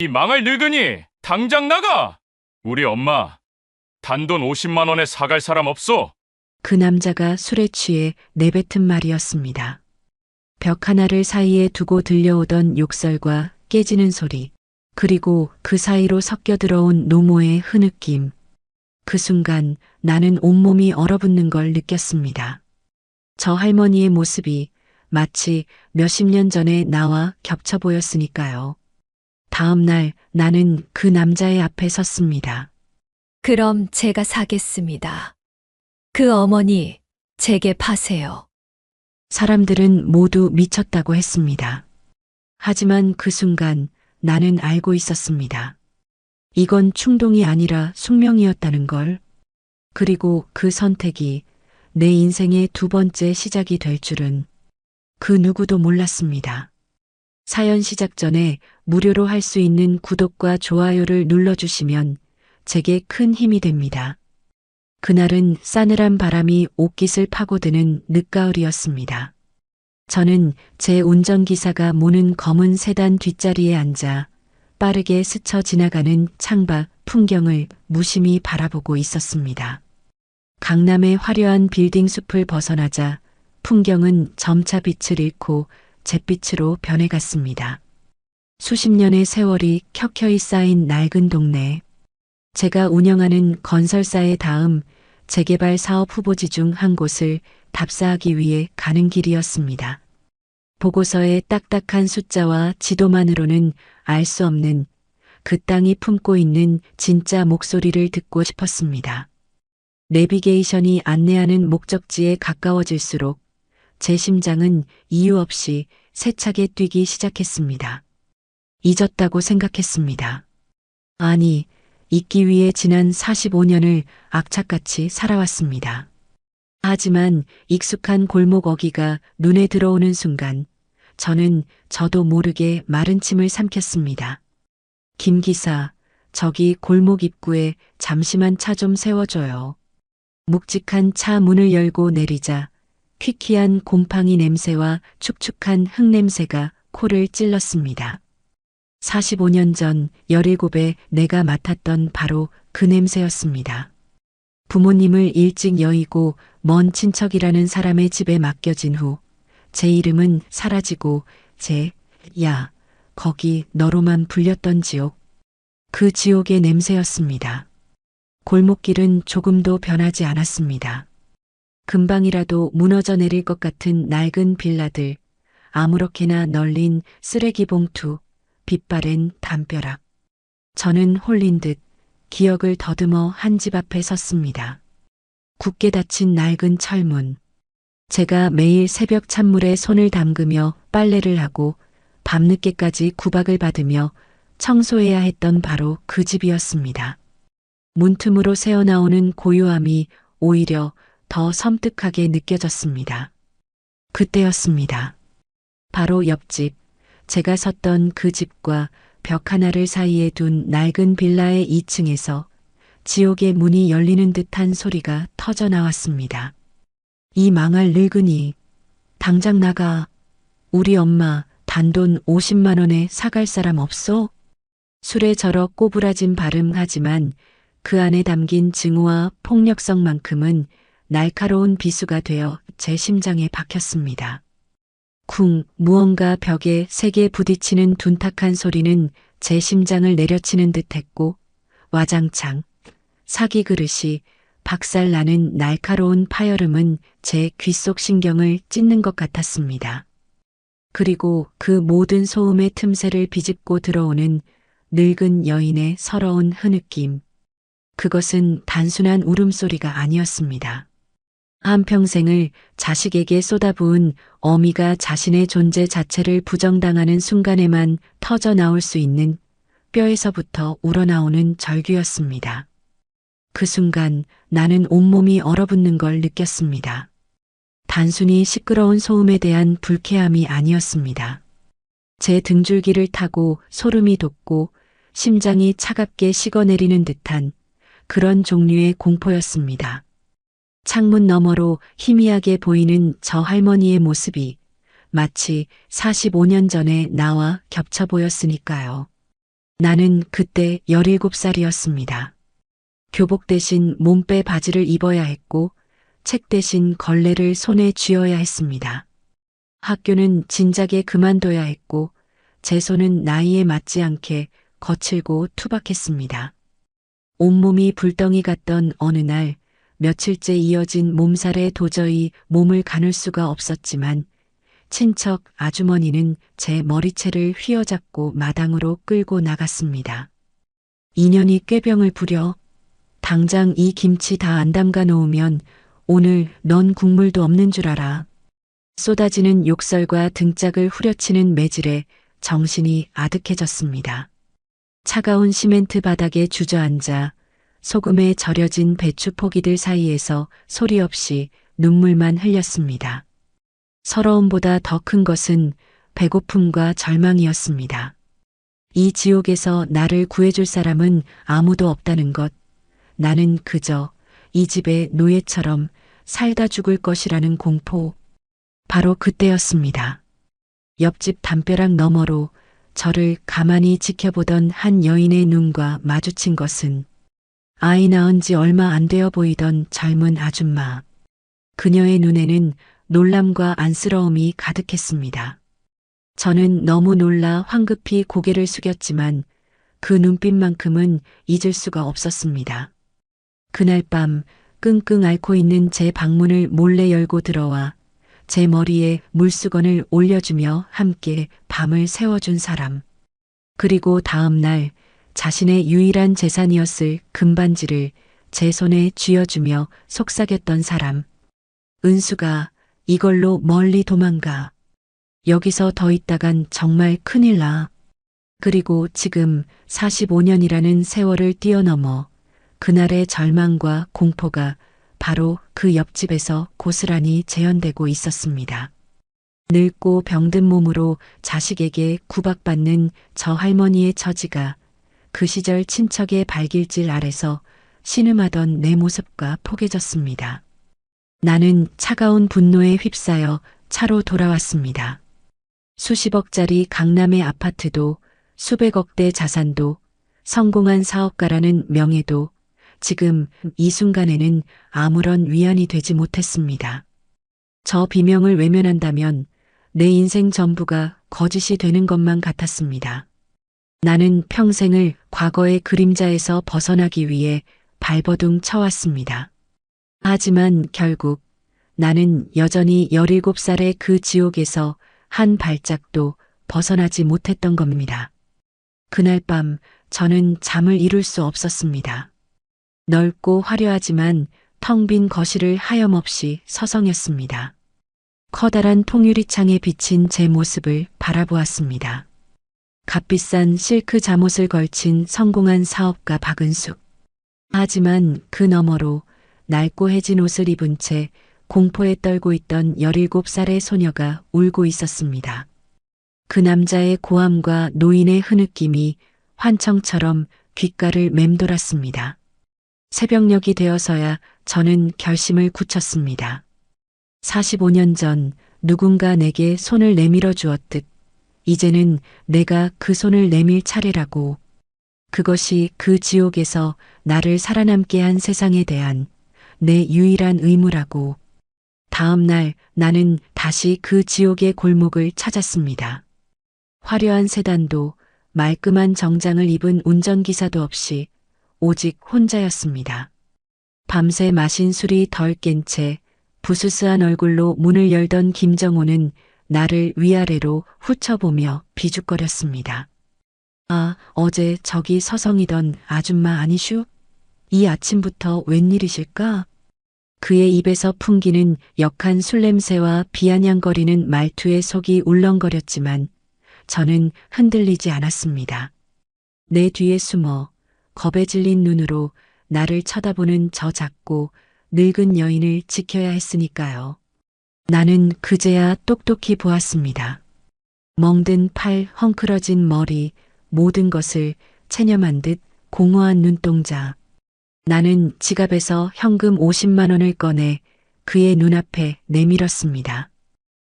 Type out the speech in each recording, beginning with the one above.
이 망할 늙은이, 당장 나가! 우리 엄마, 단돈 50만 원에 사갈 사람 없소? 그 남자가 술에 취해 내뱉은 말이었습니다. 벽 하나를 사이에 두고 들려오던 욕설과 깨지는 소리, 그리고 그 사이로 섞여 들어온 노모의 흐느낌. 그 순간 나는 온몸이 얼어붙는 걸 느꼈습니다. 저 할머니의 모습이 마치 몇십 년 전에 나와 겹쳐 보였으니까요. 다음 날 나는 그 남자의 앞에 섰습니다. 그럼 제가 사겠습니다. 그 어머니, 제게 파세요. 사람들은 모두 미쳤다고 했습니다. 하지만 그 순간 나는 알고 있었습니다. 이건 충동이 아니라 숙명이었다는 걸. 그리고 그 선택이 내 인생의 두 번째 시작이 될 줄은 그 누구도 몰랐습니다. 사연 시작 전에 무료로 할 수 있는 구독과 좋아요를 눌러주시면 제게 큰 힘이 됩니다. 그날은 싸늘한 바람이 옷깃을 파고드는 늦가을이었습니다. 저는 제 운전기사가 모는 검은 세단 뒷자리에 앉아 빠르게 스쳐 지나가는 창밖 풍경을 무심히 바라보고 있었습니다. 강남의 화려한 빌딩 숲을 벗어나자 풍경은 점차 빛을 잃고 잿빛으로 변해갔습니다. 수십 년의 세월이 켜켜이 쌓인 낡은 동네. 제가 운영하는 건설사의 다음 재개발 사업 후보지 중 한 곳을 답사하기 위해 가는 길이었습니다. 보고서의 딱딱한 숫자와 지도만으로는 알 수 없는 그 땅이 품고 있는 진짜 목소리를 듣고 싶었습니다. 내비게이션이 안내하는 목적지에 가까워질수록 제 심장은 이유 없이 세차게 뛰기 시작했습니다. 잊었다고 생각했습니다. 아니, 잊기 위해 지난 45년을 악착같이 살아왔습니다. 하지만 익숙한 골목 어귀가 눈에 들어오는 순간 저는 저도 모르게 마른 침을 삼켰습니다. 김 기사, 저기 골목 입구에 잠시만 차 좀 세워줘요. 묵직한 차 문을 열고 내리자 퀴퀴한 곰팡이 냄새와 축축한 흙 냄새가 코를 찔렀습니다. 45년 전 17에 내가 맡았던 바로 그 냄새였습니다. 부모님을 일찍 여의고 먼 친척이라는 사람의 집에 맡겨진 후 제 이름은 사라지고 야, 거기 너로만 불렸던 지옥. 그 지옥의 냄새였습니다. 골목길은 조금도 변하지 않았습니다. 금방이라도 무너져 내릴 것 같은 낡은 빌라들, 아무렇게나 널린 쓰레기 봉투, 빛바랜 담벼락. 저는 홀린 듯 기억을 더듬어 한 집 앞에 섰습니다. 굳게 닫힌 낡은 철문. 제가 매일 새벽 찬물에 손을 담그며 빨래를 하고 밤늦게까지 구박을 받으며 청소해야 했던 바로 그 집이었습니다. 문틈으로 새어나오는 고요함이 오히려 더 섬뜩하게 느껴졌습니다. 그때였습니다. 바로 옆집, 제가 섰던 그 집과 벽 하나를 사이에 둔 낡은 빌라의 2층에서 지옥의 문이 열리는 듯한 소리가 터져 나왔습니다. 이 망할 늙은이, 당장 나가. 우리 엄마 단돈 50만 원에 사갈 사람 없어? 술에 절어 꼬부라진 발음하지만 그 안에 담긴 증오와 폭력성만큼은 날카로운 비수가 되어 제 심장에 박혔습니다. 쿵, 무언가 벽에 세게 부딪히는 둔탁한 소리는 제 심장을 내려치는 듯했고 와장창, 사기 그릇이 박살나는 날카로운 파열음은 제 귓속 신경을 찢는 것 같았습니다. 그리고 그 모든 소음의 틈새를 비집고 들어오는 늙은 여인의 서러운 흐느낌. 그것은 단순한 울음소리가 아니었습니다. 한평생을 자식에게 쏟아부은 어미가 자신의 존재 자체를 부정당하는 순간에만 터져 나올 수 있는 뼈에서부터 우러나오는 절규였습니다. 그 순간 나는 온몸이 얼어붙는 걸 느꼈습니다. 단순히 시끄러운 소음에 대한 불쾌함이 아니었습니다. 제 등줄기를 타고 소름이 돋고 심장이 차갑게 식어내리는 듯한 그런 종류의 공포였습니다. 창문 너머로 희미하게 보이는 저 할머니의 모습이 마치 45년 전에 나와 겹쳐 보였으니까요. 나는 그때 17살이었습니다. 교복 대신 몸빼 바지를 입어야 했고 책 대신 걸레를 손에 쥐어야 했습니다. 학교는 진작에 그만둬야 했고 제 손은 나이에 맞지 않게 거칠고 투박했습니다. 온몸이 불덩이 같던 어느 날 며칠째 이어진 몸살에 도저히 몸을 가눌 수가 없었지만 친척 아주머니는 제 머리채를 휘어잡고 마당으로 끌고 나갔습니다. 인연이 꾀병을 부려 당장 이 김치 다 안 담가 놓으면 오늘 넌 국물도 없는 줄 알아. 쏟아지는 욕설과 등짝을 후려치는 매질에 정신이 아득해졌습니다. 차가운 시멘트 바닥에 주저앉아 소금에 절여진 배추 포기들 사이에서 소리 없이 눈물만 흘렸습니다. 서러움보다 더 큰 것은 배고픔과 절망이었습니다. 이 지옥에서 나를 구해줄 사람은 아무도 없다는 것, 나는 그저 이 집의 노예처럼 살다 죽을 것이라는 공포. 바로 그때였습니다. 옆집 담벼락 너머로 저를 가만히 지켜보던 한 여인의 눈과 마주친 것은 아이 낳은 지 얼마 안 되어 보이던 젊은 아줌마. 그녀의 눈에는 놀람과 안쓰러움이 가득했습니다. 저는 너무 놀라 황급히 고개를 숙였지만 그 눈빛만큼은 잊을 수가 없었습니다. 그날 밤 끙끙 앓고 있는 제 방문을 몰래 열고 들어와 제 머리에 물수건을 올려주며 함께 밤을 새워준 사람. 그리고 다음 날 자신의 유일한 재산이었을 금반지를 제 손에 쥐어주며 속삭였던 사람. 은수가 이걸로 멀리 도망가. 여기서 더 있다간 정말 큰일 나. 그리고 지금 45년이라는 세월을 뛰어넘어 그날의 절망과 공포가 바로 그 옆집에서 고스란히 재현되고 있었습니다. 늙고 병든 몸으로 자식에게 구박받는 저 할머니의 처지가 그 시절 친척의 발길질 아래서 신음하던 내 모습과 포개졌습니다. 나는 차가운 분노에 휩싸여 차로 돌아왔습니다. 수십억짜리 강남의 아파트도 수백억대 자산도 성공한 사업가라는 명예도 지금 이 순간에는 아무런 위안이 되지 못했습니다. 저 비명을 외면한다면 내 인생 전부가 거짓이 되는 것만 같았습니다. 나는 평생을 과거의 그림자에서 벗어나기 위해 발버둥 쳐왔습니다. 하지만 결국 나는 여전히 17살의 그 지옥에서 한 발짝도 벗어나지 못했던 겁니다. 그날 밤 저는 잠을 이룰 수 없었습니다. 넓고 화려하지만 텅 빈 거실을 하염없이 서성였습니다. 커다란 통유리창에 비친 제 모습을 바라보았습니다. 값비싼 실크 잠옷을 걸친 성공한 사업가 박은숙. 하지만 그 너머로 낡고 해진 옷을 입은 채 공포에 떨고 있던 17살의 소녀가 울고 있었습니다. 그 남자의 고함과 노인의 흐느낌이 환청처럼 귓가를 맴돌았습니다. 새벽녘이 되어서야 저는 결심을 굳혔습니다. 45년 전 누군가 내게 손을 내밀어 주었듯 이제는 내가 그 손을 내밀 차례라고. 그것이 그 지옥에서 나를 살아남게 한 세상에 대한 내 유일한 의무라고. 다음 날 나는 다시 그 지옥의 골목을 찾았습니다. 화려한 세단도 말끔한 정장을 입은 운전기사도 없이 오직 혼자였습니다. 밤새 마신 술이 덜 깬 채 부스스한 얼굴로 문을 열던 김정호는 나를 위아래로 훑어보며 비죽거렸습니다. 아, 어제 저기 서성이던 아줌마 아니슈? 이 아침부터 웬일이실까? 그의 입에서 풍기는 역한 술 냄새와 비아냥거리는 말투에 속이 울렁거렸지만 저는 흔들리지 않았습니다. 내 뒤에 숨어 겁에 질린 눈으로 나를 쳐다보는 저 작고 늙은 여인을 지켜야 했으니까요. 나는 그제야 똑똑히 보았습니다. 멍든 팔, 헝클어진 머리, 모든 것을 체념한 듯 공허한 눈동자. 나는 지갑에서 현금 50만 원을 꺼내 그의 눈앞에 내밀었습니다.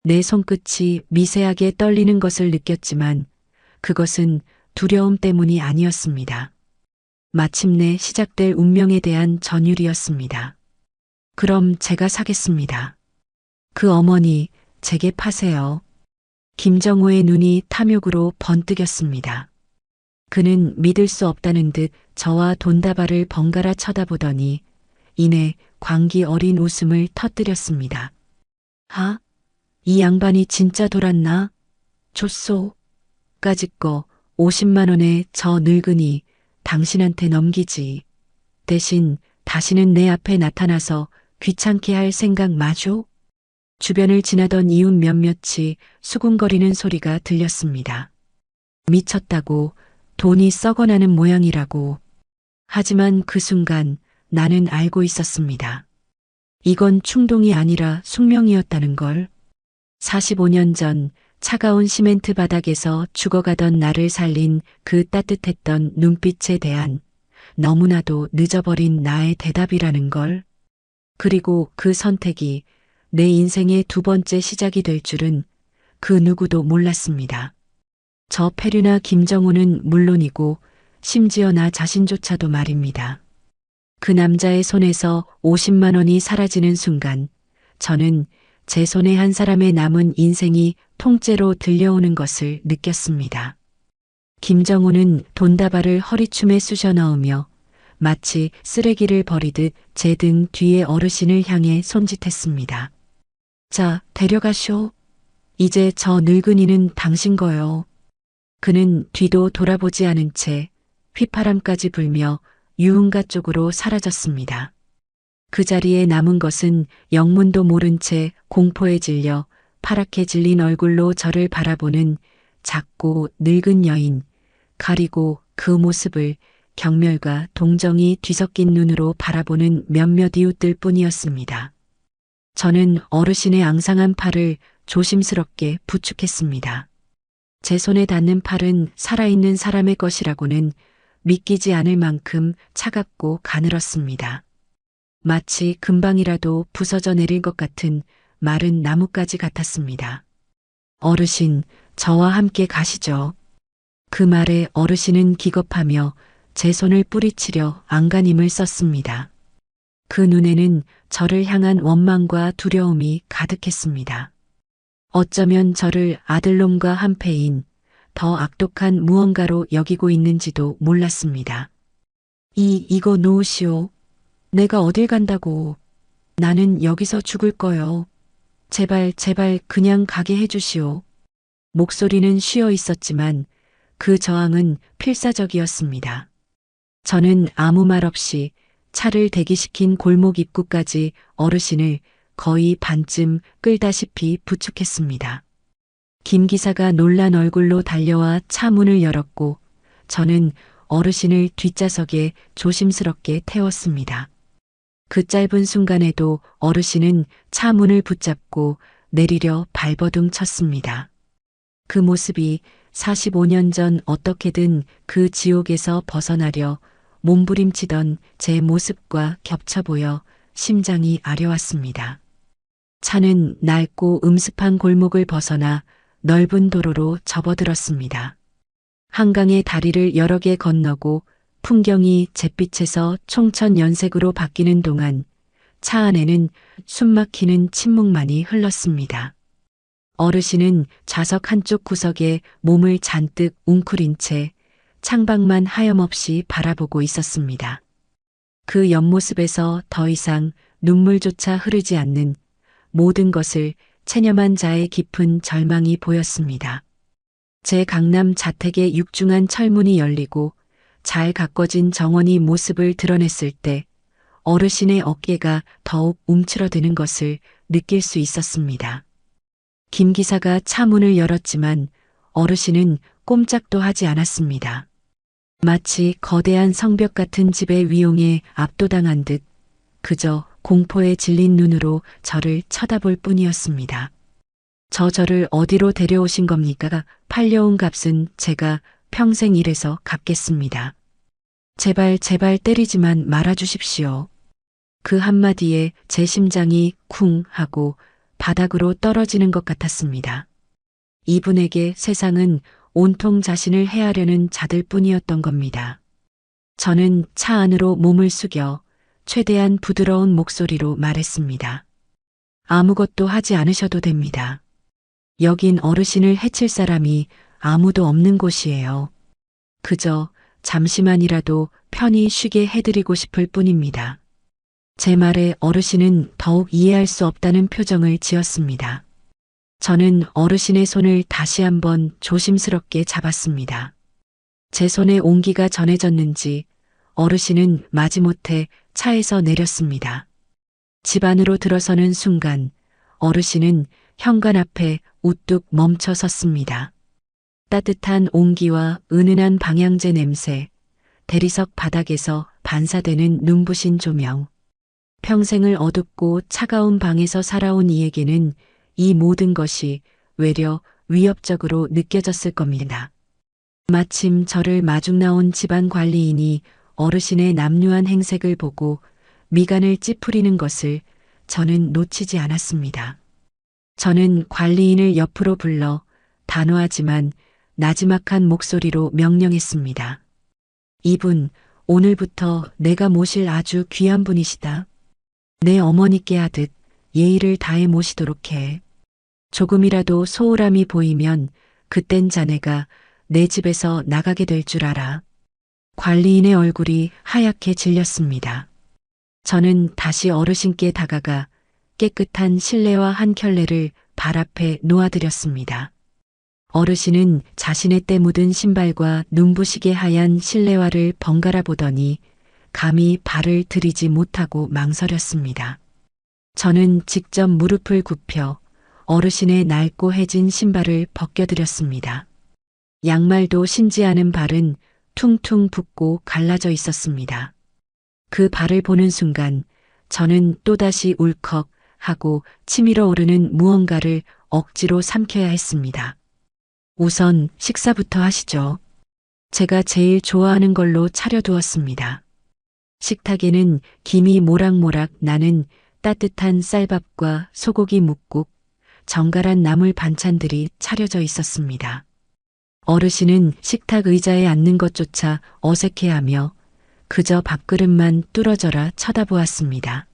내 손끝이 미세하게 떨리는 것을 느꼈지만 그것은 두려움 때문이 아니었습니다. 마침내 시작될 운명에 대한 전율이었습니다. 그럼 제가 사겠습니다. 그 어머니, 제게 파세요. 김정호의 눈이 탐욕으로 번뜩였습니다. 그는 믿을 수 없다는 듯 저와 돈다발을 번갈아 쳐다보더니 이내 광기 어린 웃음을 터뜨렸습니다. 아, 이 양반이 진짜 돌았나? 줬소. 까짓 거 50만 원에 저 늙은이 당신한테 넘기지. 대신 다시는 내 앞에 나타나서 귀찮게 할 생각 마죠? 주변을 지나던 이웃 몇몇이 수군거리는 소리가 들렸습니다. 미쳤다고, 돈이 썩어나는 모양이라고. 하지만 그 순간 나는 알고 있었습니다. 이건 충동이 아니라 숙명이었다는 걸. 45년 전 차가운 시멘트 바닥에서 죽어가던 나를 살린 그 따뜻했던 눈빛에 대한 너무나도 늦어버린 나의 대답이라는 걸. 그리고 그 선택이 내 인생의 두 번째 시작이 될 줄은 그 누구도 몰랐습니다. 저 페류나 김정우는 물론이고 심지어 나 자신조차도 말입니다. 그 남자의 손에서 50만 원이 사라지는 순간 저는 제 손에 한 사람의 남은 인생이 통째로 들려오는 것을 느꼈습니다. 김정우는 돈다발을 허리춤에 쑤셔 넣으며 마치 쓰레기를 버리듯 제 등 뒤에 어르신을 향해 손짓했습니다. 자, 데려가쇼. 이제 저 늙은이는 당신 거요. 그는 뒤도 돌아보지 않은 채 휘파람까지 불며 유흥가 쪽으로 사라졌습니다. 그 자리에 남은 것은 영문도 모른 채 공포에 질려 파랗게 질린 얼굴로 저를 바라보는 작고 늙은 여인, 가리고 그 모습을 경멸과 동정이 뒤섞인 눈으로 바라보는 몇몇 이웃들 뿐이었습니다. 저는 어르신의 앙상한 팔을 조심스럽게 부축했습니다. 제 손에 닿는 팔은 살아있는 사람의 것이라고는 믿기지 않을 만큼 차갑고 가늘었습니다. 마치 금방이라도 부서져 내릴 것 같은 마른 나뭇가지 같았습니다. 어르신, 저와 함께 가시죠. 그 말에 어르신은 기겁하며 제 손을 뿌리치려 안간힘을 썼습니다. 그 눈에는 저를 향한 원망과 두려움이 가득했습니다. 어쩌면 저를 아들놈과 한패인 더 악독한 무언가로 여기고 있는지도 몰랐습니다. 이거 놓으시오. 내가 어딜 간다고. 나는 여기서 죽을 거요. 제발 그냥 가게 해주시오. 목소리는 쉬어 있었지만 그 저항은 필사적이었습니다. 저는 아무 말 없이 차를 대기시킨 골목 입구까지 어르신을 거의 반쯤 끌다시피 부축했습니다. 김 기사가 놀란 얼굴로 달려와 차 문을 열었고 저는 어르신을 뒷좌석에 조심스럽게 태웠습니다. 그 짧은 순간에도 어르신은 차 문을 붙잡고 내리려 발버둥 쳤습니다. 그 모습이 45년 전 어떻게든 그 지옥에서 벗어나려 몸부림치던 제 모습과 겹쳐 보여 심장이 아려왔습니다. 차는 낡고 음습한 골목을 벗어나 넓은 도로로 접어들었습니다. 한강의 다리를 여러 개 건너고 풍경이 잿빛에서 총천연색으로 바뀌는 동안 차 안에는 숨막히는 침묵만이 흘렀습니다. 어르신은 좌석 한쪽 구석에 몸을 잔뜩 웅크린 채 창밖만 하염없이 바라보고 있었습니다. 그 옆모습에서 더 이상 눈물조차 흐르지 않는 모든 것을 체념한 자의 깊은 절망이 보였습니다. 제 강남 자택의 육중한 철문이 열리고 잘 가꿔진 정원이 모습을 드러냈을 때 어르신의 어깨가 더욱 움츠러드는 것을 느낄 수 있었습니다. 김 기사가 차 문을 열었지만 어르신은 꼼짝도 하지 않았습니다. 마치 거대한 성벽 같은 집의 위용에 압도당한 듯 그저 공포에 질린 눈으로 저를 쳐다볼 뿐이었습니다. 저를 어디로 데려오신 겁니까? 팔려온 값은 제가 평생 일해서 갚겠습니다. 제발 때리지만 말아주십시오. 그 한마디에 제 심장이 쿵 하고 바닥으로 떨어지는 것 같았습니다. 이분에게 세상은 온통 자신을 해하려는 자들 뿐이었던 겁니다. 저는 차 안으로 몸을 숙여 최대한 부드러운 목소리로 말했습니다. 아무것도 하지 않으셔도 됩니다. 여긴 어르신을 해칠 사람이 아무도 없는 곳이에요. 그저 잠시만이라도 편히 쉬게 해드리고 싶을 뿐입니다. 제 말에 어르신은 더욱 이해할 수 없다는 표정을 지었습니다. 저는 어르신의 손을 다시 한번 조심스럽게 잡았습니다. 제 손에 온기가 전해졌는지 어르신은 마지못해 차에서 내렸습니다. 집 안으로 들어서는 순간 어르신은 현관 앞에 우뚝 멈춰 섰습니다. 따뜻한 온기와 은은한 방향제 냄새, 대리석 바닥에서 반사되는 눈부신 조명. 평생을 어둡고 차가운 방에서 살아온 이에게는 이 모든 것이 외려 위협적으로 느껴졌을 겁니다. 마침 저를 마중 나온 집안 관리인이 어르신의 남루한 행색을 보고 미간을 찌푸리는 것을 저는 놓치지 않았습니다. 저는 관리인을 옆으로 불러 단호하지만 나지막한 목소리로 명령했습니다. 이분, 오늘부터 내가 모실 아주 귀한 분이시다. 내 어머니께 하듯 예의를 다해 모시도록 해. 조금이라도 소홀함이 보이면 그땐 자네가 내 집에서 나가게 될 줄 알아. 관리인의 얼굴이 하얗게 질렸습니다. 저는 다시 어르신께 다가가 깨끗한 실내화 한 켤레를 발 앞에 놓아드렸습니다. 어르신은 자신의 때 묻은 신발과 눈부시게 하얀 실내화를 번갈아 보더니 감히 발을 들이지 못하고 망설였습니다. 저는 직접 무릎을 굽혀 어르신의 낡고 해진 신발을 벗겨드렸습니다. 양말도 신지 않은 발은 퉁퉁 붓고 갈라져 있었습니다. 그 발을 보는 순간 저는 또다시 울컥 하고 치밀어 오르는 무언가를 억지로 삼켜야 했습니다. 우선 식사부터 하시죠. 제가 제일 좋아하는 걸로 차려두었습니다. 식탁에는 김이 모락모락 나는 따뜻한 쌀밥과 소고기 뭇국, 정갈한 나물 반찬들이 차려져 있었습니다. 어르신은 식탁 의자에 앉는 것조차 어색해하며 그저 밥그릇만 뚫어져라 쳐다보았습니다.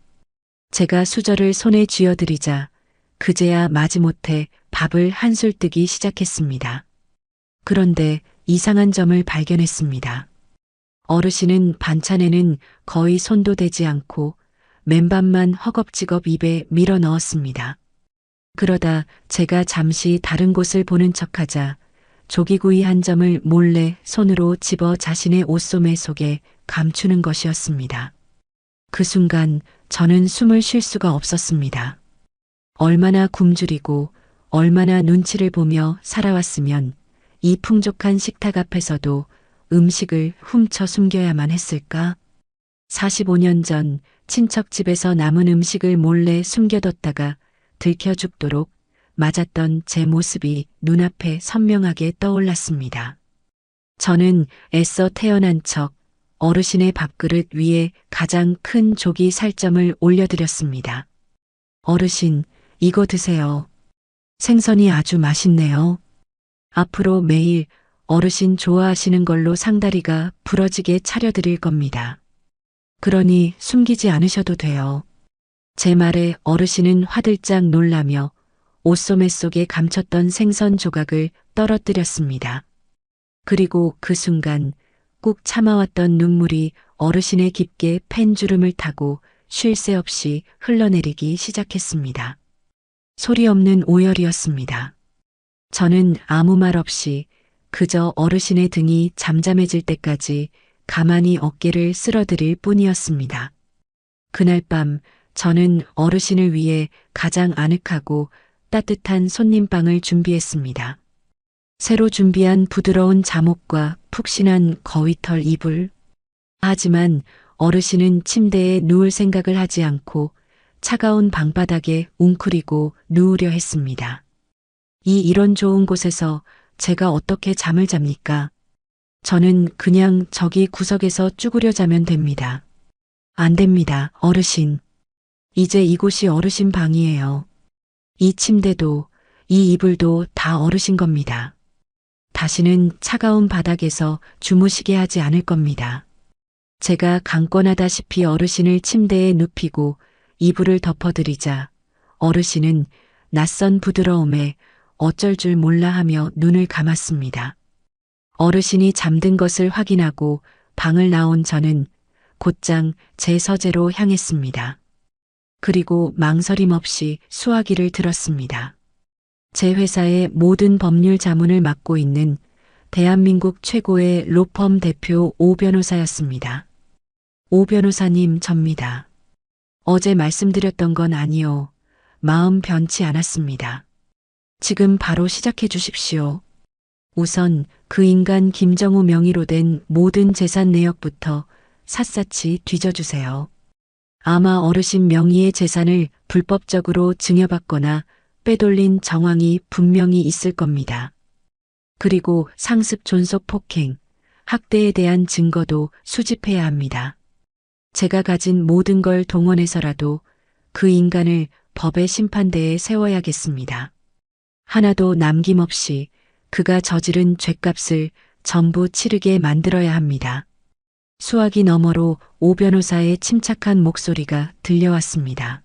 제가 수저를 손에 쥐어드리자 그제야 마지못해 밥을 한술 뜨기 시작했습니다. 그런데 이상한 점을 발견했습니다. 어르신은 반찬에는 거의 손도 대지 않고 맨밥만 허겁지겁 입에 밀어 넣었습니다. 그러다 제가 잠시 다른 곳을 보는 척하자 조기구이 한 점을 몰래 손으로 집어 자신의 옷소매 속에 감추는 것이었습니다. 그 순간 저는 숨을 쉴 수가 없었습니다. 얼마나 굶주리고 얼마나 눈치를 보며 살아왔으면 이 풍족한 식탁 앞에서도 음식을 훔쳐 숨겨야만 했을까? 45년 전 친척 집에서 남은 음식을 몰래 숨겨뒀다가 들켜 죽도록 맞았던 제 모습이 눈앞에 선명하게 떠올랐습니다. 저는 애써 태어난 척 어르신의 밥그릇 위에 가장 큰 조기 살점을 올려드렸습니다. 어르신, 이거 드세요. 생선이 아주 맛있네요. 앞으로 매일 어르신 좋아하시는 걸로 상다리가 부러지게 차려드릴 겁니다. 그러니 숨기지 않으셔도 돼요. 제 말에 어르신은 화들짝 놀라며 옷소매 속에 감췄던 생선 조각을 떨어뜨렸습니다. 그리고 그 순간 꾹 참아왔던 눈물이 어르신의 깊게 팬 주름을 타고 쉴 새 없이 흘러내리기 시작했습니다. 소리 없는 오열이었습니다. 저는 아무 말 없이 그저 어르신의 등이 잠잠해질 때까지 가만히 어깨를 쓸어드릴 뿐이었습니다. 그날 밤 저는 어르신을 위해 가장 아늑하고 따뜻한 손님방을 준비했습니다. 새로 준비한 부드러운 잠옷과 푹신한 거위털 이불. 하지만 어르신은 침대에 누울 생각을 하지 않고 차가운 방바닥에 웅크리고 누우려 했습니다. 이런 좋은 곳에서 제가 어떻게 잠을 잡니까? 저는 그냥 저기 구석에서 쭈그려 자면 됩니다. 안 됩니다, 어르신. 이제 이곳이 어르신 방이에요. 이 침대도, 이 이불도 다 어르신 겁니다. 다시는 차가운 바닥에서 주무시게 하지 않을 겁니다. 제가 강권하다시피 어르신을 침대에 눕히고 이불을 덮어드리자 어르신은 낯선 부드러움에 어쩔 줄 몰라 하며 눈을 감았습니다. 어르신이 잠든 것을 확인하고 방을 나온 저는 곧장 제 서재로 향했습니다. 그리고 망설임 없이 수화기를 들었습니다. 제 회사의 모든 법률 자문을 맡고 있는 대한민국 최고의 로펌 대표 오 변호사였습니다. 오 변호사님, 접니다. 어제 말씀드렸던 건 아니요. 마음 변치 않았습니다. 지금 바로 시작해 주십시오. 우선 그 인간 김정우 명의로 된 모든 재산 내역부터 샅샅이 뒤져주세요. 아마 어르신 명의의 재산을 불법적으로 증여받거나 빼돌린 정황이 분명히 있을 겁니다. 그리고 상습 존속 폭행, 학대에 대한 증거도 수집해야 합니다. 제가 가진 모든 걸 동원해서라도 그 인간을 법의 심판대에 세워야겠습니다. 하나도 남김없이 그가 저지른 죗값을 전부 치르게 만들어야 합니다. 수화기 너머로 오 변호사의 침착한 목소리가 들려왔습니다.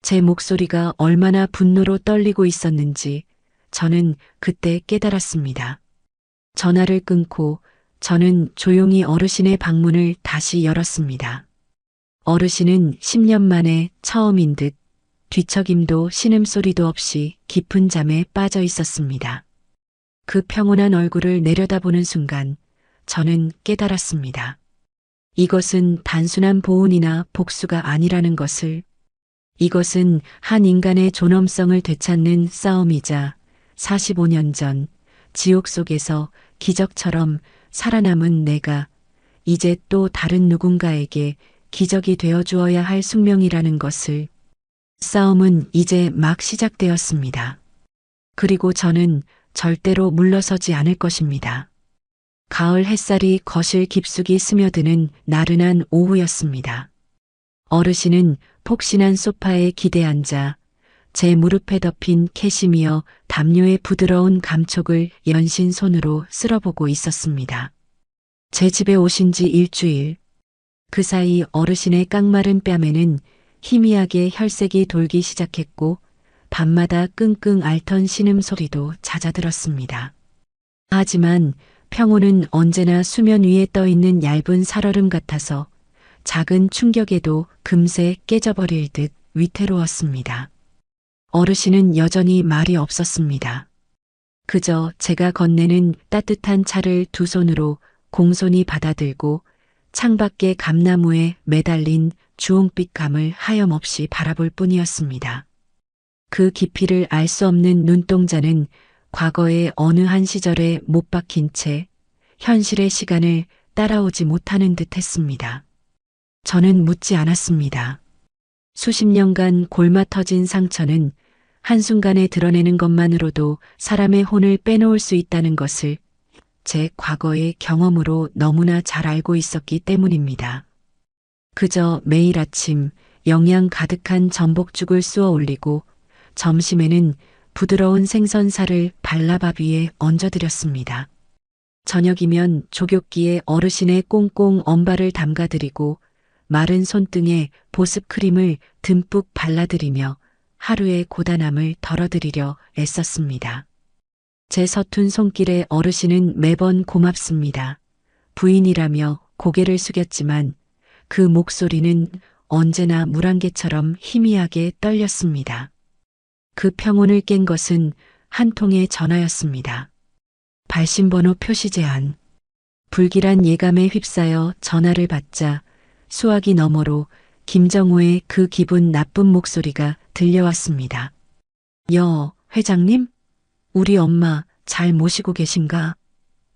제 목소리가 얼마나 분노로 떨리고 있었는지 저는 그때 깨달았습니다. 전화를 끊고 저는 조용히 어르신의 방문을 다시 열었습니다. 어르신은 10년 만에 처음인 듯 뒤척임도 신음소리도 없이 깊은 잠에 빠져 있었습니다. 그 평온한 얼굴을 내려다보는 순간 저는 깨달았습니다. 이것은 단순한 보훈이나 복수가 아니라는 것을, 이것은 한 인간의 존엄성을 되찾는 싸움이자 45년 전 지옥 속에서 기적처럼 살아남은 내가 이제 또 다른 누군가에게 기적이 되어 주어야 할 숙명이라는 것을, 싸움은 이제 막 시작되었습니다. 그리고 저는 절대로 물러서지 않을 것입니다. 가을 햇살이 거실 깊숙이 스며드는 나른한 오후였습니다. 어르신은 폭신한 소파에 기대앉아 제 무릎에 덮인 캐시미어 담요의 부드러운 감촉을 연신 손으로 쓸어보고 있었습니다. 제 집에 오신 지 일주일. 그 사이 어르신의 깡마른 뺨에는 희미하게 혈색이 돌기 시작했고 밤마다 끙끙 앓던 신음소리도 잦아들었습니다. 하지만 평온은 언제나 수면 위에 떠있는 얇은 살얼음 같아서 작은 충격에도 금세 깨져버릴 듯 위태로웠습니다. 어르신은 여전히 말이 없었습니다. 그저 제가 건네는 따뜻한 차를 두 손으로 공손히 받아들고 창밖의 감나무에 매달린 주홍빛 감을 하염없이 바라볼 뿐이었습니다. 그 깊이를 알 수 없는 눈동자는 과거의 어느 한 시절에 못 박힌 채 현실의 시간을 따라오지 못하는 듯 했습니다. 저는 묻지 않았습니다. 수십 년간 골마 터진 상처는 한순간에 드러내는 것만으로도 사람의 혼을 빼놓을 수 있다는 것을 제 과거의 경험으로 너무나 잘 알고 있었기 때문입니다. 그저 매일 아침 영양 가득한 전복죽을 쑤어 올리고 점심에는 부드러운 생선살을 발라밥 위에 얹어드렸습니다. 저녁이면 조교기에 어르신의 꽁꽁 언발을 담가드리고 마른 손등에 보습크림을 듬뿍 발라드리며 하루의 고단함을 덜어드리려 애썼습니다. 제 서툰 손길에 어르신은 매번 고맙습니다. 부인이라며 고개를 숙였지만 그 목소리는 언제나 물안개처럼 희미하게 떨렸습니다. 그 평온을 깬 것은 한 통의 전화였습니다. 발신번호 표시 제한. 불길한 예감에 휩싸여 전화를 받자 수화기 너머로 김정우의 그 기분 나쁜 목소리가 들려왔습니다. 회장님? 우리 엄마 잘 모시고 계신가?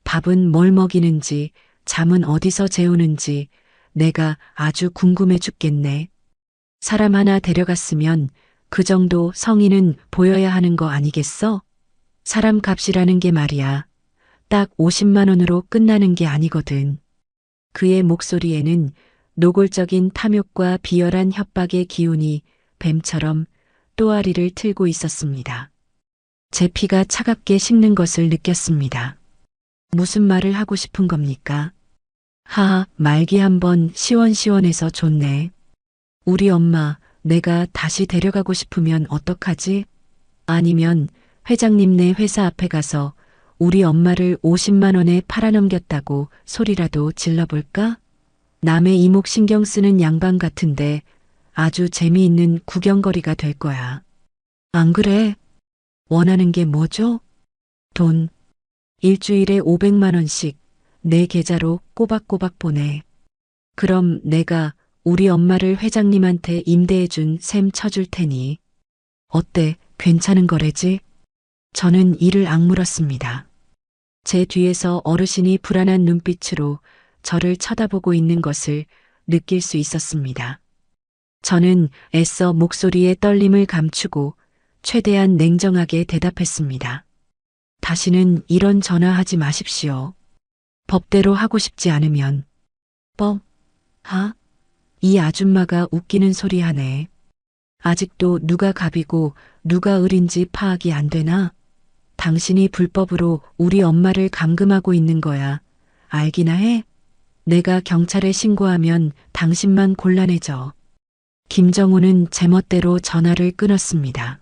밥은 뭘 먹이는지, 잠은 어디서 재우는지 내가 아주 궁금해 죽겠네. 사람 하나 데려갔으면 그 정도 성의는 보여야 하는 거 아니겠어? 사람 값이라는 게 말이야. 딱 50만 원으로 끝나는 게 아니거든. 그의 목소리에는 노골적인 탐욕과 비열한 협박의 기운이 뱀처럼 또아리를 틀고 있었습니다. 제 피가 차갑게 식는 것을 느꼈습니다. 무슨 말을 하고 싶은 겁니까? 하하, 말기 한번 시원시원해서 좋네. 우리 엄마, 내가 다시 데려가고 싶으면 어떡하지? 아니면 회장님네 회사 앞에 가서 우리 엄마를 50만 원에 팔아넘겼다고 소리라도 질러볼까? 남의 이목 신경 쓰는 양반 같은데 아주 재미있는 구경거리가 될 거야. 안 그래? 원하는 게 뭐죠? 돈. 일주일에 500만 원씩 내 계좌로 꼬박꼬박 보내. 그럼 내가 우리 엄마를 회장님한테 임대해준 셈 쳐줄 테니. 어때? 괜찮은 거래지? 저는 이를 악물었습니다. 제 뒤에서 어르신이 불안한 눈빛으로 저를 쳐다보고 있는 것을 느낄 수 있었습니다. 저는 애써 목소리의 떨림을 감추고 최대한 냉정하게 대답했습니다. 다시는 이런 전화하지 마십시오. 법대로 하고 싶지 않으면. 법? 하? 이 아줌마가 웃기는 소리 하네. 아직도 누가 갑이고 누가 을인지 파악이 안 되나? 당신이 불법으로 우리 엄마를 감금하고 있는 거야. 알기나 해? 내가 경찰에 신고하면 당신만 곤란해져. 김정우는 제멋대로 전화를 끊었습니다.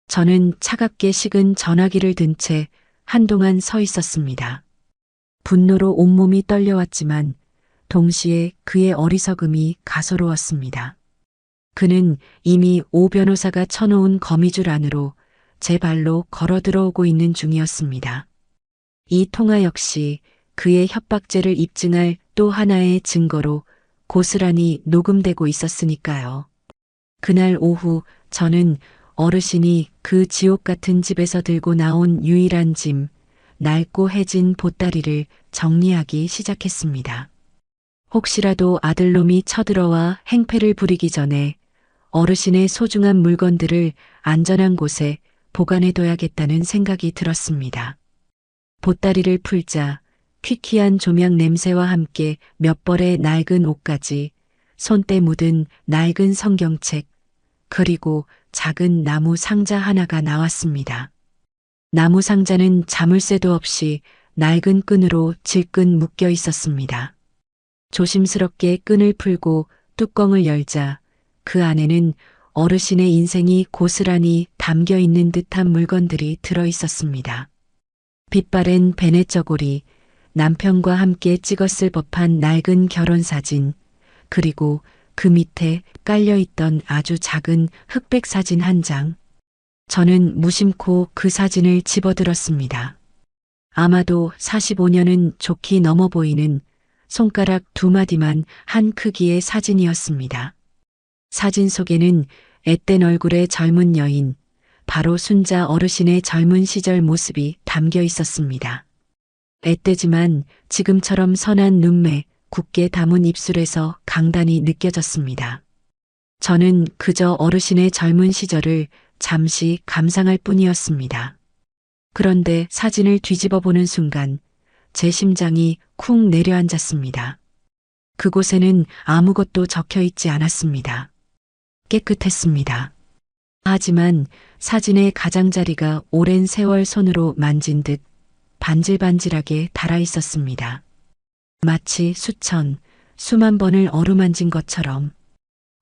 저는 차갑게 식은 전화기를 든 채 한동안 서 있었습니다. 분노로 온몸이 떨려왔지만 동시에 그의 어리석음이 가소로웠습니다. 그는 이미 오 변호사가 쳐놓은 거미줄 안으로 제 발로 걸어 들어오고 있는 중이었습니다. 이 통화 역시 그의 협박죄를 입증할 또 하나의 증거로 고스란히 녹음되고 있었으니까요. 그날 오후 저는 어르신이 그 지옥 같은 집에서 들고 나온 유일한 짐, 낡고 해진 보따리를 정리하기 시작했습니다. 혹시라도 아들놈이 쳐들어와 행패를 부리기 전에 어르신의 소중한 물건들을 안전한 곳에 보관해둬야겠다는 생각이 들었습니다. 보따리를 풀자 퀴퀴한 조명 냄새와 함께 몇 벌의 낡은 옷까지, 손때 묻은 낡은 성경책, 그리고 작은 나무 상자 하나가 나왔습니다. 나무 상자는 자물쇠도 없이 낡은 끈으로 질끈 묶여 있었습니다. 조심스럽게 끈을 풀고 뚜껑을 열자 그 안에는 어르신의 인생이 고스란히 담겨 있는 듯한 물건들이 들어 있었습니다. 빛바랜 베넷 저고리, 남편과 함께 찍었을 법한 낡은 결혼사진, 그리고 그 밑에 깔려있던 아주 작은 흑백 사진 한 장. 저는 무심코 그 사진을 집어들었습니다. 아마도 45년은 좋게 넘어 보이는 손가락 두 마디만 한 크기의 사진이었습니다. 사진 속에는 앳된 얼굴의 젊은 여인, 바로 순자 어르신의 젊은 시절 모습이 담겨 있었습니다. 앳되지만 지금처럼 선한 눈매, 굳게 담은 입술에서 강단이 느껴졌습니다. 저는 그저 어르신의 젊은 시절을 잠시 감상할 뿐이었습니다. 그런데 사진을 뒤집어 보는 순간 제 심장이 쿵 내려앉았습니다. 그곳에는 아무것도 적혀 있지 않았습니다. 깨끗했습니다. 하지만 사진의 가장자리가 오랜 세월 손으로 만진 듯 반질반질하게 달아 있었습니다. 마치 수만 번을 어루만진 것처럼.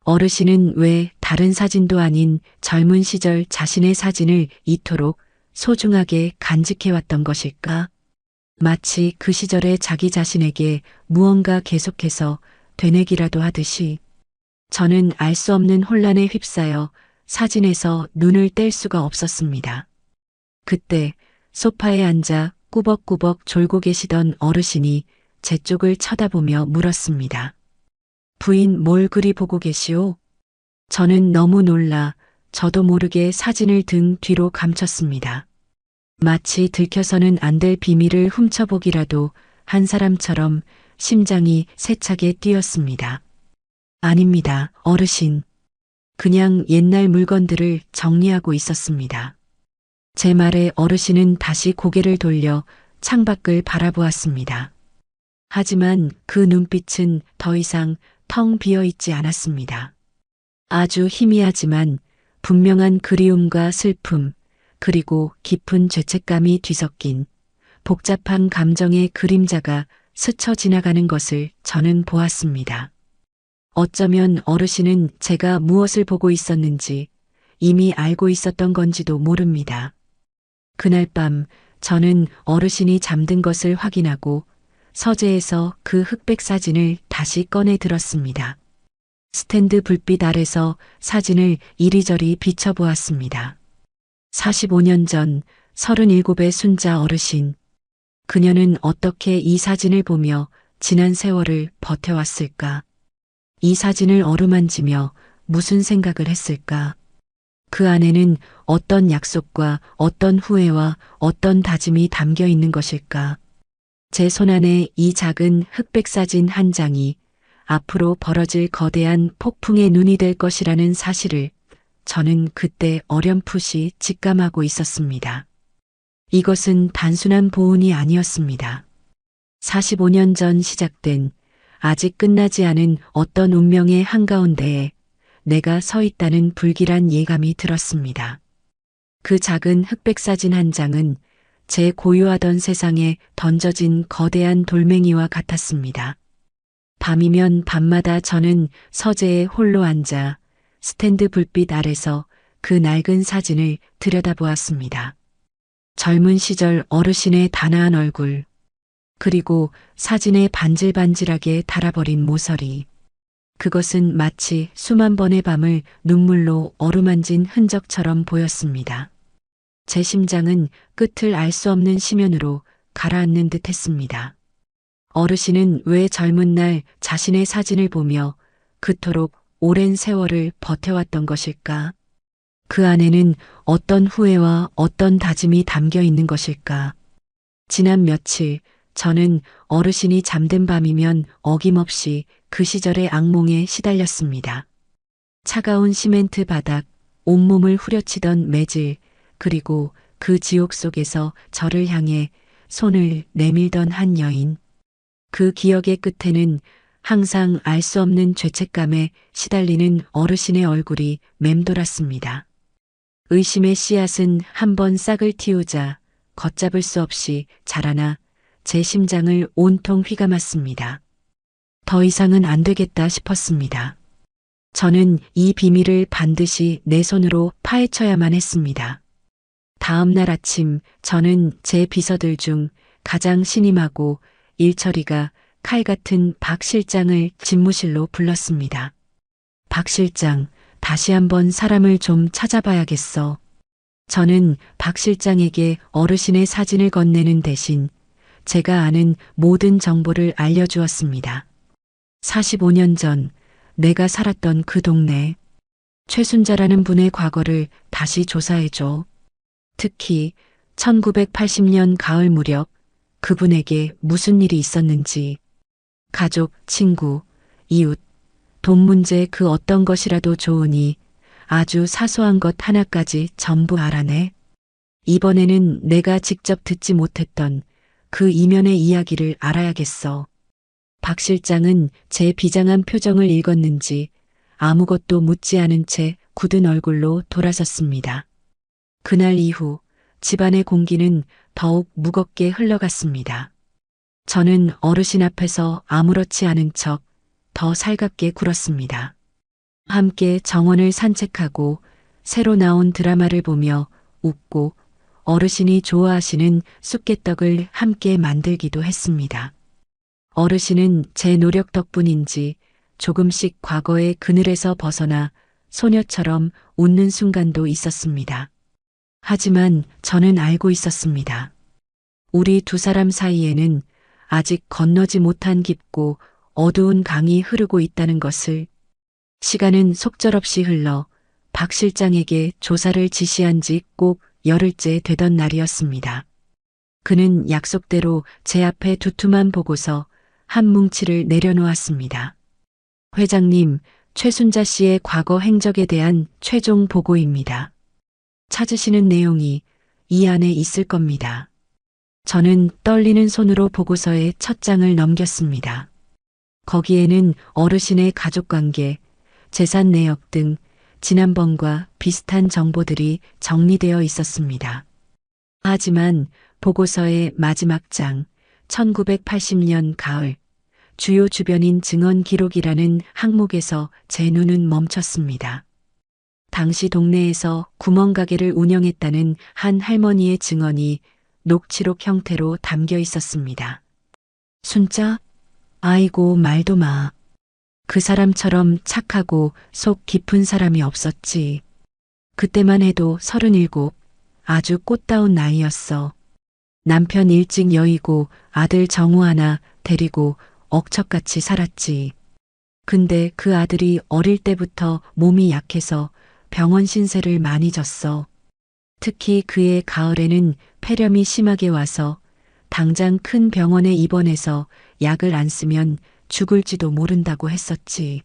어르신은 왜 다른 사진도 아닌 젊은 시절 자신의 사진을 이토록 소중하게 간직해왔던 것일까? 마치 그 시절의 자기 자신에게 무언가 계속해서 되뇌기라도 하듯이. 저는 알 수 없는 혼란에 휩싸여 사진에서 눈을 뗄 수가 없었습니다. 그때 소파에 앉아 꾸벅꾸벅 졸고 계시던 어르신이 제 쪽을 쳐다보며 물었습니다. 부인 뭘 그리 보고 계시오? 저는 너무 놀라 저도 모르게 사진을 등 뒤로 감췄습니다. 마치 들켜서는 안 될 비밀을 훔쳐보기라도 한 사람처럼 심장이 세차게 뛰었습니다. 아닙니다, 어르신. 그냥 옛날 물건들을 정리하고 있었습니다. 제 말에 어르신은 다시 고개를 돌려 창밖을 바라보았습니다. 하지만 그 눈빛은 더 이상 텅 비어 있지 않았습니다. 아주 희미하지만 분명한 그리움과 슬픔, 그리고 깊은 죄책감이 뒤섞인 복잡한 감정의 그림자가 스쳐 지나가는 것을 저는 보았습니다. 어쩌면 어르신은 제가 무엇을 보고 있었는지 이미 알고 있었던 건지도 모릅니다. 그날 밤 저는 어르신이 잠든 것을 확인하고 서재에서 그 흑백 사진을 다시 꺼내 들었습니다. 스탠드 불빛 아래서 사진을 이리저리 비춰보았습니다. 45년 전 37의 순자 어르신. 그녀는 어떻게 이 사진을 보며 지난 세월을 버텨왔을까? 이 사진을 어루만지며 무슨 생각을 했을까? 그 안에는 어떤 약속과 어떤 후회와 어떤 다짐이 담겨 있는 것일까? 제 손안에 이 작은 흑백 사진 한 장이 앞으로 벌어질 거대한 폭풍의 눈이 될 것이라는 사실을 저는 그때 어렴풋이 직감하고 있었습니다. 이것은 단순한 보은이 아니었습니다. 45년 전 시작된 아직 끝나지 않은 어떤 운명의 한가운데에 내가 서 있다는 불길한 예감이 들었습니다. 그 작은 흑백 사진 한 장은 제 고요하던 세상에 던져진 거대한 돌멩이와 같았습니다. 밤이면 밤마다 저는 서재에 홀로 앉아 스탠드 불빛 아래서 그 낡은 사진을 들여다보았습니다. 젊은 시절 어르신의 단아한 얼굴, 그리고 사진에 반질반질하게 달아버린 모서리. 그것은 마치 수만 번의 밤을 눈물로 어루만진 흔적처럼 보였습니다. 제 심장은 끝을 알 수 없는 심연으로 가라앉는 듯 했습니다. 어르신은 왜 젊은 날 자신의 사진을 보며 그토록 오랜 세월을 버텨왔던 것일까? 그 안에는 어떤 후회와 어떤 다짐이 담겨 있는 것일까? 지난 며칠 저는 어르신이 잠든 밤이면 어김없이 그 시절의 악몽에 시달렸습니다. 차가운 시멘트 바닥, 온몸을 후려치던 매질, 그리고 그 지옥 속에서 저를 향해 손을 내밀던 한 여인. 그 기억의 끝에는 항상 알 수 없는 죄책감에 시달리는 어르신의 얼굴이 맴돌았습니다. 의심의 씨앗은 한번 싹을 틔우자 걷잡을 수 없이 자라나 제 심장을 온통 휘감았습니다. 더 이상은 안 되겠다 싶었습니다. 저는 이 비밀을 반드시 내 손으로 파헤쳐야만 했습니다. 다음 날 아침 저는 제 비서들 중 가장 신임하고 일처리가 칼 같은 박 실장을 집무실로 불렀습니다. 박 실장, 다시 한번 사람을 좀 찾아봐야겠어. 저는 박 실장에게 어르신의 사진을 건네는 대신 제가 아는 모든 정보를 알려주었습니다. 45년 전 내가 살았던 그 동네, 최순자라는 분의 과거를 다시 조사해줘. 특히 1980년 가을 무렵 그분에게 무슨 일이 있었는지, 가족, 친구, 이웃, 돈 문제 그 어떤 것이라도 좋으니 아주 사소한 것 하나까지 전부 알아내. 이번에는 내가 직접 듣지 못했던 그 이면의 이야기를 알아야겠어. 박 실장은 제 비장한 표정을 읽었는지 아무것도 묻지 않은 채 굳은 얼굴로 돌아섰습니다. 그날 이후 집안의 공기는 더욱 무겁게 흘러갔습니다. 저는 어르신 앞에서 아무렇지 않은 척 더 살갑게 굴었습니다. 함께 정원을 산책하고 새로 나온 드라마를 보며 웃고 어르신이 좋아하시는 쑥개떡을 함께 만들기도 했습니다. 어르신은 제 노력 덕분인지 조금씩 과거의 그늘에서 벗어나 소녀처럼 웃는 순간도 있었습니다. 하지만 저는 알고 있었습니다. 우리 두 사람 사이에는 아직 건너지 못한 깊고 어두운 강이 흐르고 있다는 것을. 시간은 속절없이 흘러 박 실장에게 조사를 지시한 지 꼭 열흘째 되던 날이었습니다. 그는 약속대로 제 앞에 두툼한 보고서 한 뭉치를 내려놓았습니다. 회장님, 최순자 씨의 과거 행적에 대한 최종 보고입니다. 찾으시는 내용이 이 안에 있을 겁니다. 저는 떨리는 손으로 보고서의 첫 장을 넘겼습니다. 거기에는 어르신의 가족관계, 재산 내역 등 지난번과 비슷한 정보들이 정리되어 있었습니다. 하지만 보고서의 마지막 장, 1980년 가을, 주요 주변인 증언 기록이라는 항목에서 제 눈은 멈췄습니다. 당시 동네에서 구멍가게를 운영했다는 한 할머니의 증언이 녹취록 형태로 담겨 있었습니다. 순자? 아이고 말도 마. 그 사람처럼 착하고 속 깊은 사람이 없었지. 그때만 해도 37, 아주 꽃다운 나이였어. 남편 일찍 여의고 아들 정우 하나 데리고 억척같이 살았지. 근데 그 아들이 어릴 때부터 몸이 약해서 병원 신세를 많이 졌어. 특히 그해 가을에는 폐렴이 심하게 와서 당장 큰 병원에 입원해서 약을 안 쓰면 죽을지도 모른다고 했었지.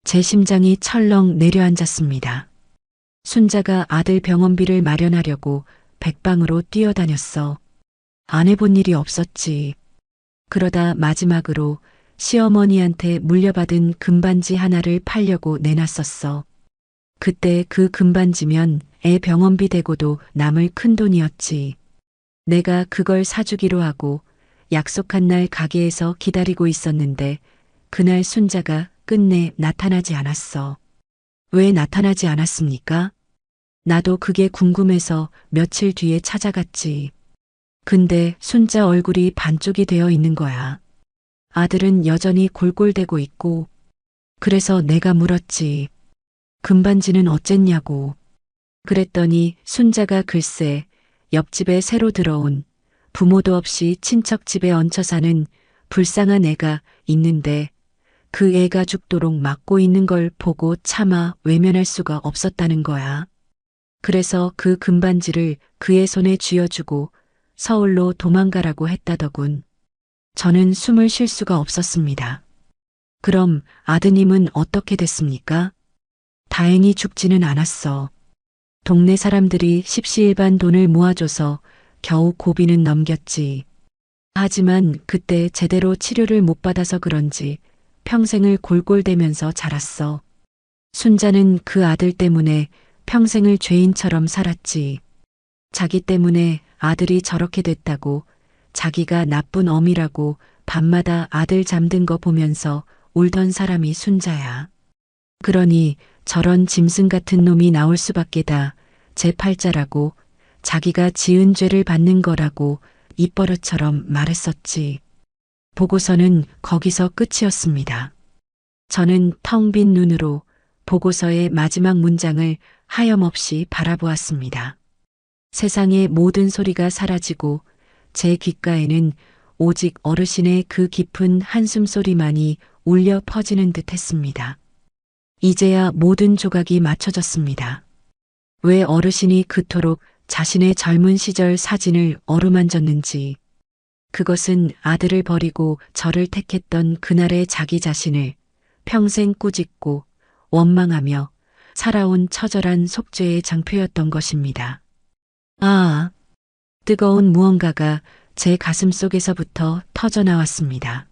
제 심장이 철렁 내려앉았습니다. 순자가 아들 병원비를 마련하려고 백방으로 뛰어다녔어. 안 해본 일이 없었지. 그러다 마지막으로 시어머니한테 물려받은 금반지 하나를 팔려고 내놨었어. 그때 그 금반지면 애 병원비 대고도 남을 큰돈이었지. 내가 그걸 사주기로 하고 약속한 날 가게에서 기다리고 있었는데 그날 순자가 끝내 나타나지 않았어. 왜 나타나지 않았습니까? 나도 그게 궁금해서 며칠 뒤에 찾아갔지. 근데 순자 얼굴이 반쪽이 되어 있는 거야. 아들은 여전히 골골대고 있고. 그래서 내가 물었지. 금반지는 어쨌냐고. 그랬더니 순자가 글쎄 옆집에 새로 들어온 부모도 없이 친척 집에 얹혀 사는 불쌍한 애가 있는데 그 애가 죽도록 맞고 있는 걸 보고 차마 외면할 수가 없었다는 거야. 그래서 그 금반지를 그의 손에 쥐어주고 서울로 도망가라고 했다더군. 저는 숨을 쉴 수가 없었습니다. 그럼 아드님은 어떻게 됐습니까? 다행히 죽지는 않았어. 동네 사람들이 십시일반 돈을 모아줘서 겨우 고비는 넘겼지. 하지만 그때 제대로 치료를 못 받아서 그런지 평생을 골골대면서 자랐어. 순자는 그 아들 때문에 평생을 죄인처럼 살았지. 자기 때문에 아들이 저렇게 됐다고 자기가 나쁜 어미라고 밤마다 아들 잠든 거 보면서 울던 사람이 순자야. 그러니 저런 짐승 같은 놈이 나올 수밖에다 제 팔자라고 자기가 지은 죄를 받는 거라고 입버릇처럼 말했었지. 보고서는 거기서 끝이었습니다. 저는 텅 빈 눈으로 보고서의 마지막 문장을 하염없이 바라보았습니다. 세상의 모든 소리가 사라지고 제 귓가에는 오직 어르신의 그 깊은 한숨 소리만이 울려 퍼지는 듯 했습니다. 이제야 모든 조각이 맞춰졌습니다. 왜 어르신이 그토록 자신의 젊은 시절 사진을 어루만졌는지, 그것은 아들을 버리고 저를 택했던 그날의 자기 자신을 평생 꾸짖고 원망하며 살아온 처절한 속죄의 장표였던 것입니다. 아, 뜨거운 무언가가 제 가슴 속에서부터 터져나왔습니다.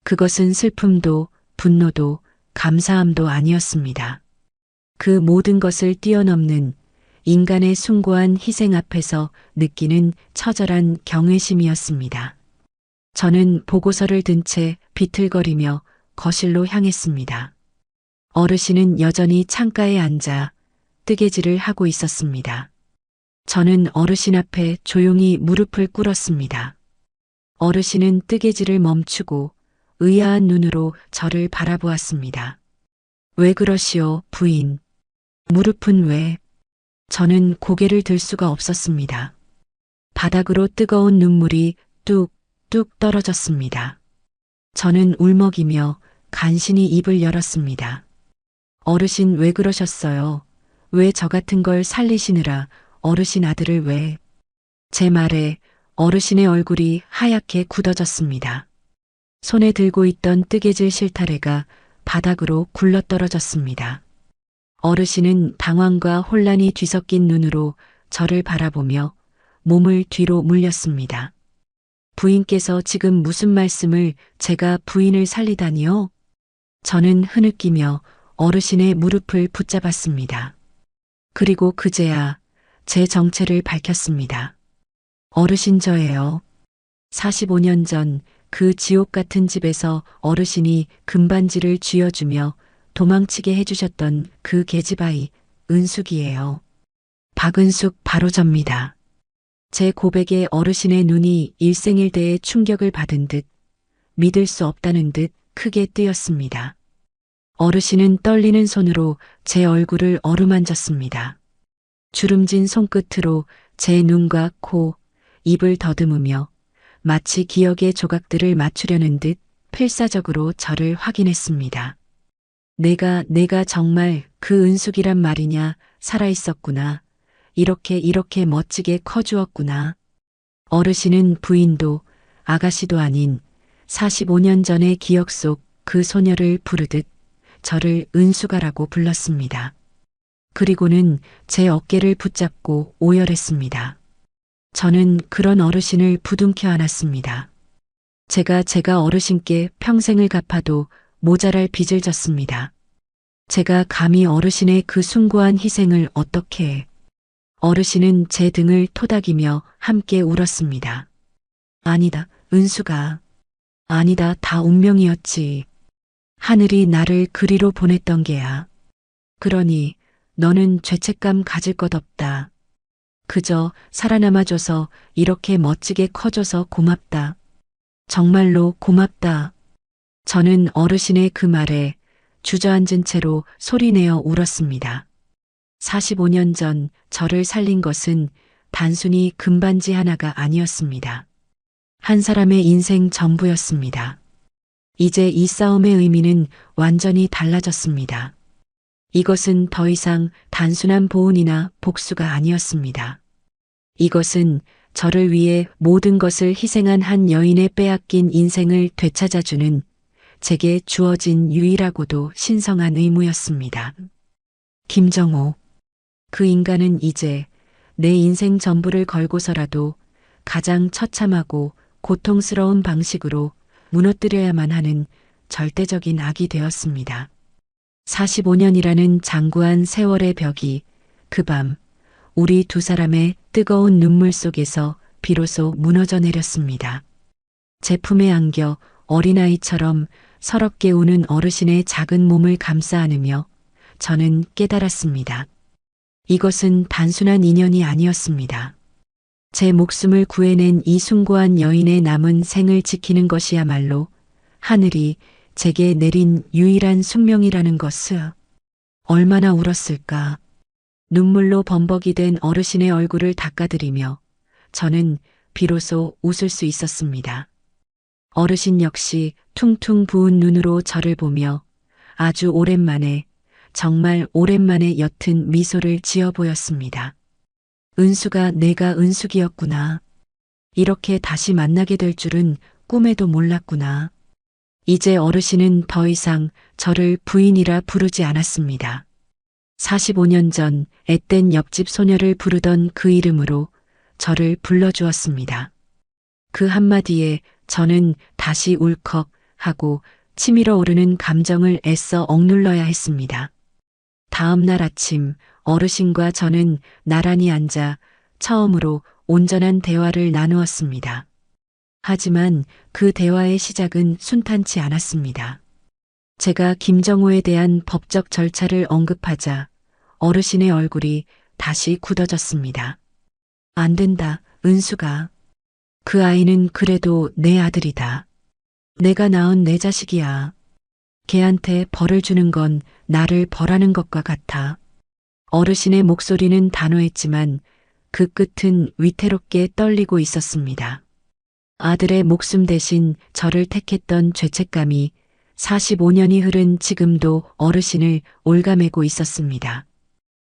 그것은 슬픔도 분노도 감사함도 아니었습니다. 그 모든 것을 뛰어넘는 인간의 숭고한 희생 앞에서 느끼는 처절한 경외심이었습니다. 저는 보고서를 든 채 비틀거리며 거실로 향했습니다. 어르신은 여전히 창가에 앉아 뜨개질을 하고 있었습니다. 저는 어르신 앞에 조용히 무릎을 꿇었습니다. 어르신은 뜨개질을 멈추고 의아한 눈으로 저를 바라보았습니다. 왜 그러시오, 부인? 무릎은 왜? 저는 고개를 들 수가 없었습니다. 바닥으로 뜨거운 눈물이 뚝뚝 떨어졌습니다. 저는 울먹이며 간신히 입을 열었습니다. 어르신 왜 그러셨어요? 왜 저 같은 걸 살리시느라 어르신 아들을 왜? 제 말에 어르신의 얼굴이 하얗게 굳어졌습니다. 손에 들고 있던 뜨개질 실타래가 바닥으로 굴러떨어졌습니다. 어르신은 당황과 혼란이 뒤섞인 눈으로 저를 바라보며 몸을 뒤로 물렸습니다. 부인께서 지금 무슨 말씀을 제가 부인을 살리다니요? 저는 흐느끼며 어르신의 무릎을 붙잡았습니다. 그리고 그제야 제 정체를 밝혔습니다. 어르신 저예요. 45년 전 그 지옥 같은 집에서 어르신이 금반지를 쥐어주며 도망치게 해주셨던 그 계집아이 은숙이에요. 박은숙 바로 접니다. 제 고백에 어르신의 눈이 일생일대의 충격을 받은 듯 믿을 수 없다는 듯 크게 뜨였습니다. 어르신은 떨리는 손으로 제 얼굴을 어루만졌습니다. 주름진 손끝으로 제 눈과 코, 입을 더듬으며 마치 기억의 조각들을 맞추려는 듯 필사적으로 저를 확인했습니다. 내가 정말 그 은숙이란 말이냐, 살아있었구나. 이렇게 멋지게 커주었구나. 어르신은 부인도 아가씨도 아닌 45년 전의 기억 속 그 소녀를 부르듯 저를 은숙아라고 불렀습니다. 그리고는 제 어깨를 붙잡고 오열했습니다. 저는 그런 어르신을 부둥켜 안았습니다. 제가 어르신께 평생을 갚아도 모자랄 빚을 졌습니다. 제가 감히 어르신의 그 숭고한 희생을 어떻게 해. 어르신은 제 등을 토닥이며 함께 울었습니다. 아니다, 은숙아. 아니다, 다 운명이었지. 하늘이 나를 그리로 보냈던 게야. 그러니 너는 죄책감 가질 것 없다. 그저 살아남아줘서 이렇게 멋지게 커줘서 고맙다. 정말로 고맙다. 저는 어르신의 그 말에 주저앉은 채로 소리내어 울었습니다. 45년 전 저를 살린 것은 단순히 금반지 하나가 아니었습니다. 한 사람의 인생 전부였습니다. 이제 이 싸움의 의미는 완전히 달라졌습니다. 이것은 더 이상 단순한 보은이나 복수가 아니었습니다. 이것은 저를 위해 모든 것을 희생한 한 여인의 빼앗긴 인생을 되찾아주는 제게 주어진 유일하고도 신성한 의무였습니다. 김정호. 그 인간은 이제 내 인생 전부를 걸고서라도 가장 처참하고 고통스러운 방식으로 무너뜨려야만 하는 절대적인 악이 되었습니다. 45년이라는 장구한 세월의 벽이 그 밤 우리 두 사람의 뜨거운 눈물 속에서 비로소 무너져 내렸습니다. 제 품에 안겨 어린아이처럼 서럽게 우는 어르신의 작은 몸을 감싸 안으며 저는 깨달았습니다. 이것은 단순한 인연이 아니었습니다. 제 목숨을 구해낸 이 숭고한 여인의 남은 생을 지키는 것이야말로 하늘이 제게 내린 유일한 숙명이라는 것을. 얼마나 울었을까. 눈물로 범벅이 된 어르신의 얼굴을 닦아드리며 저는 비로소 웃을 수 있었습니다. 어르신 역시 퉁퉁 부은 눈으로 저를 보며 아주 오랜만에, 정말 오랜만에 옅은 미소를 지어 보였습니다. 은수가 내가 은숙이었구나. 이렇게 다시 만나게 될 줄은 꿈에도 몰랐구나. 이제 어르신은 더 이상 저를 부인이라 부르지 않았습니다. 45년 전 앳된 옆집 소녀를 부르던 그 이름으로 저를 불러주었습니다. 그 한마디에 저는 다시 울컥 하고 치밀어 오르는 감정을 애써 억눌러야 했습니다. 다음 날 아침 어르신과 저는 나란히 앉아 처음으로 온전한 대화를 나누었습니다. 하지만 그 대화의 시작은 순탄치 않았습니다. 제가 김정호에 대한 법적 절차를 언급하자 어르신의 얼굴이 다시 굳어졌습니다. 안 된다, 은수가. 그 아이는 그래도 내 아들이다. 내가 낳은 내 자식이야. 걔한테 벌을 주는 건 나를 벌하는 것과 같아. 어르신의 목소리는 단호했지만 그 끝은 위태롭게 떨리고 있었습니다. 아들의 목숨 대신 저를 택했던 죄책감이 45년이 흐른 지금도 어르신을 올가매고 있었습니다.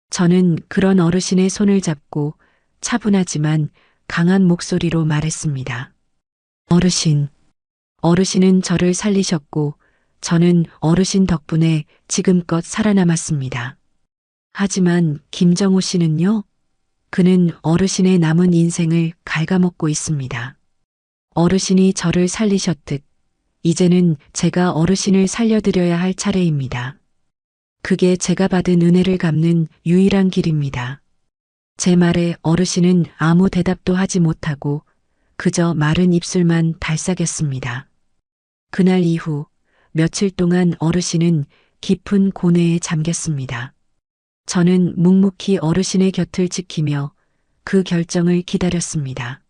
저는 그런 어르신의 손을 잡고 차분하지만 강한 목소리로 말했습니다. 어르신. 어르신은 저를 살리셨고 저는 어르신 덕분에 지금껏 살아남았습니다. 하지만 김정호 씨는요? 그는 어르신의 남은 인생을 갉아먹고 있습니다. 어르신이 저를 살리셨듯 이제는 제가 어르신을 살려드려야 할 차례입니다. 그게 제가 받은 은혜를 갚는 유일한 길입니다. 제 말에 어르신은 아무 대답도 하지 못하고 그저 마른 입술만 달싹였습니다. 그날 이후 며칠 동안 어르신은 깊은 고뇌에 잠겼습니다. 저는 묵묵히 어르신의 곁을 지키며 그 결정을 기다렸습니다.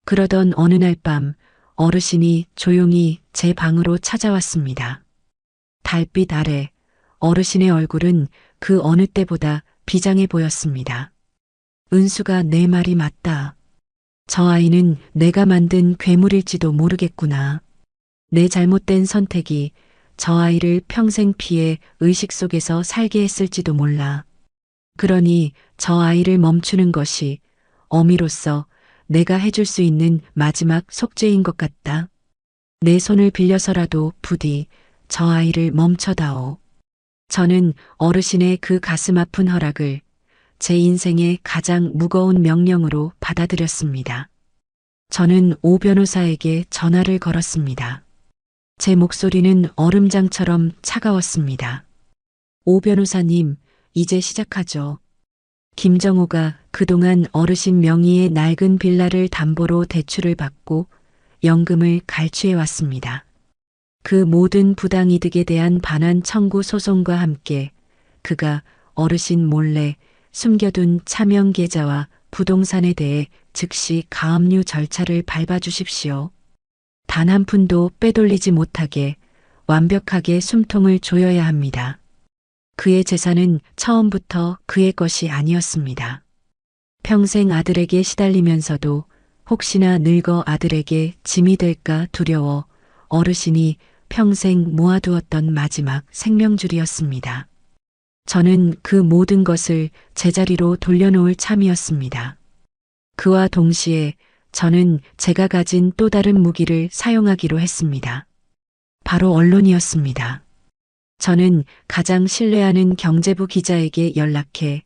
그러던 어느 날 밤 어르신이 조용히 제 방으로 찾아왔습니다. 달빛 아래 어르신의 얼굴은 그 어느 때보다 비장해 보였습니다. 은수가 내 말이 맞다. 저 아이는 내가 만든 괴물일지도 모르겠구나. 내 잘못된 선택이 저 아이를 평생 피해 의식 속에서 살게 했을지도 몰라. 그러니 저 아이를 멈추는 것이 어미로서 내가 해줄 수 있는 마지막 속죄인 것 같다. 내 손을 빌려서라도 부디 저 아이를 멈춰다오. 저는 어르신의 그 가슴 아픈 허락을 제 인생의 가장 무거운 명령으로 받아들였습니다. 저는 오 변호사에게 전화를 걸었습니다. 제 목소리는 얼음장처럼 차가웠습니다. 오 변호사님, 이제 시작하죠. 김정호가 그동안 어르신 명의의 낡은 빌라를 담보로 대출을 받고 연금을 갈취해 왔습니다. 그 모든 부당이득에 대한 반환 청구 소송과 함께 그가 어르신 몰래 숨겨둔 차명 계좌와 부동산에 대해 즉시 가압류 절차를 밟아주십시오. 단 한 푼도 빼돌리지 못하게 완벽하게 숨통을 조여야 합니다. 그의 재산은 처음부터 그의 것이 아니었습니다. 평생 아들에게 시달리면서도 혹시나 늙어 아들에게 짐이 될까 두려워 어르신이 평생 모아두었던 마지막 생명줄이었습니다. 저는 그 모든 것을 제자리로 돌려놓을 참이었습니다. 그와 동시에 저는 제가 가진 또 다른 무기를 사용하기로 했습니다. 바로 언론이었습니다. 저는 가장 신뢰하는 경제부 기자에게 연락해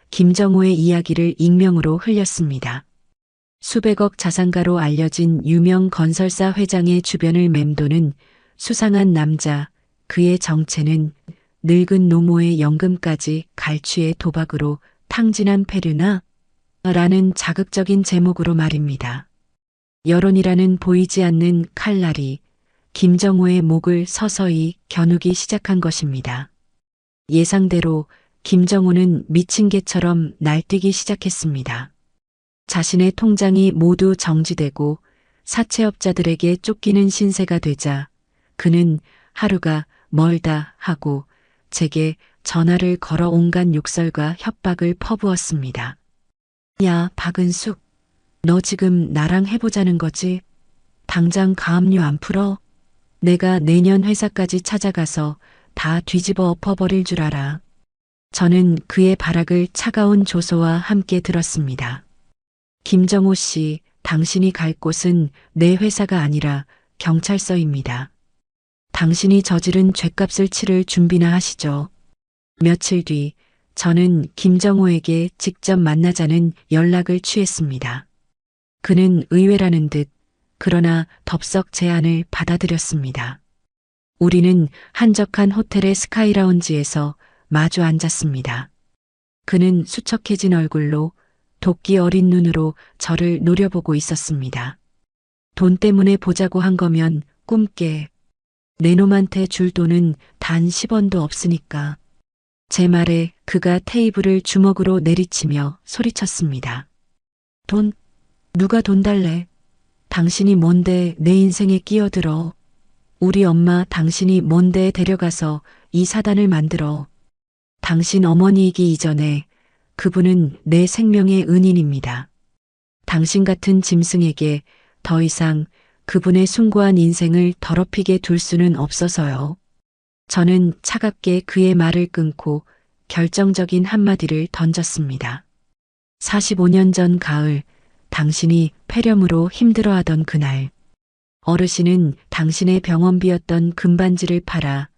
김정호의 이야기를 익명으로 흘렸습니다. 수백억 자산가로 알려진 유명 건설사 회장의 주변을 맴도는 수상한 남자, 그의 정체는 늙은 노모의 연금까지 갈취의 도박으로 탕진한 패류나? 라는 자극적인 제목으로 말입니다. 여론이라는 보이지 않는 칼날이 김정호의 목을 서서히 겨누기 시작한 것입니다. 예상대로 김정호는 미친 개처럼 날뛰기 시작했습니다. 자신의 통장이 모두 정지되고 사채업자들에게 쫓기는 신세가 되자 그는 하루가 멀다 하고 제게 전화를 걸어 온갖 욕설과 협박을 퍼부었습니다. 야, 박은숙, 너 지금 나랑 해보자는 거지? 당장 가압류 안 풀어? 내가 내년 회사까지 찾아가서 다 뒤집어 엎어버릴 줄 알아. 저는 그의 발악을 차가운 조소와 함께 들었습니다. 김정호 씨, 당신이 갈 곳은 내 회사가 아니라 경찰서입니다. 당신이 저지른 죗값을 치를 준비나 하시죠. 며칠 뒤 저는 김정호에게 직접 만나자는 연락을 취했습니다. 그는 의외라는 듯 그러나 덥석 제안을 받아들였습니다. 우리는 한적한 호텔의 스카이라운지에서 마주 앉았습니다. 그는 수척해진 얼굴로 도끼 어린 눈으로 저를 노려보고 있었습니다. 돈 때문에 보자고 한 거면 꿈깨. 내 놈한테 줄 돈은 단 10원도 없으니까. 제 말에 그가 테이블을 주먹으로 내리치며 소리쳤습니다. 돈? 누가 돈 달래? 당신이 뭔데 내 인생에 끼어들어? 우리 엄마 당신이 뭔데 데려가서 이 사단을 만들어? 당신 어머니이기 이전에 그분은 내 생명의 은인입니다. 당신 같은 짐승에게 더 이상 그분의 숭고한 인생을 더럽히게 둘 수는 없어서요. 저는 차갑게 그의 말을 끊고 결정적인 한마디를 던졌습니다. 45년 전 가을, 당신이 폐렴으로 힘들어하던 그날, 어르신은 당신의 병원비였던 금반지를 팔아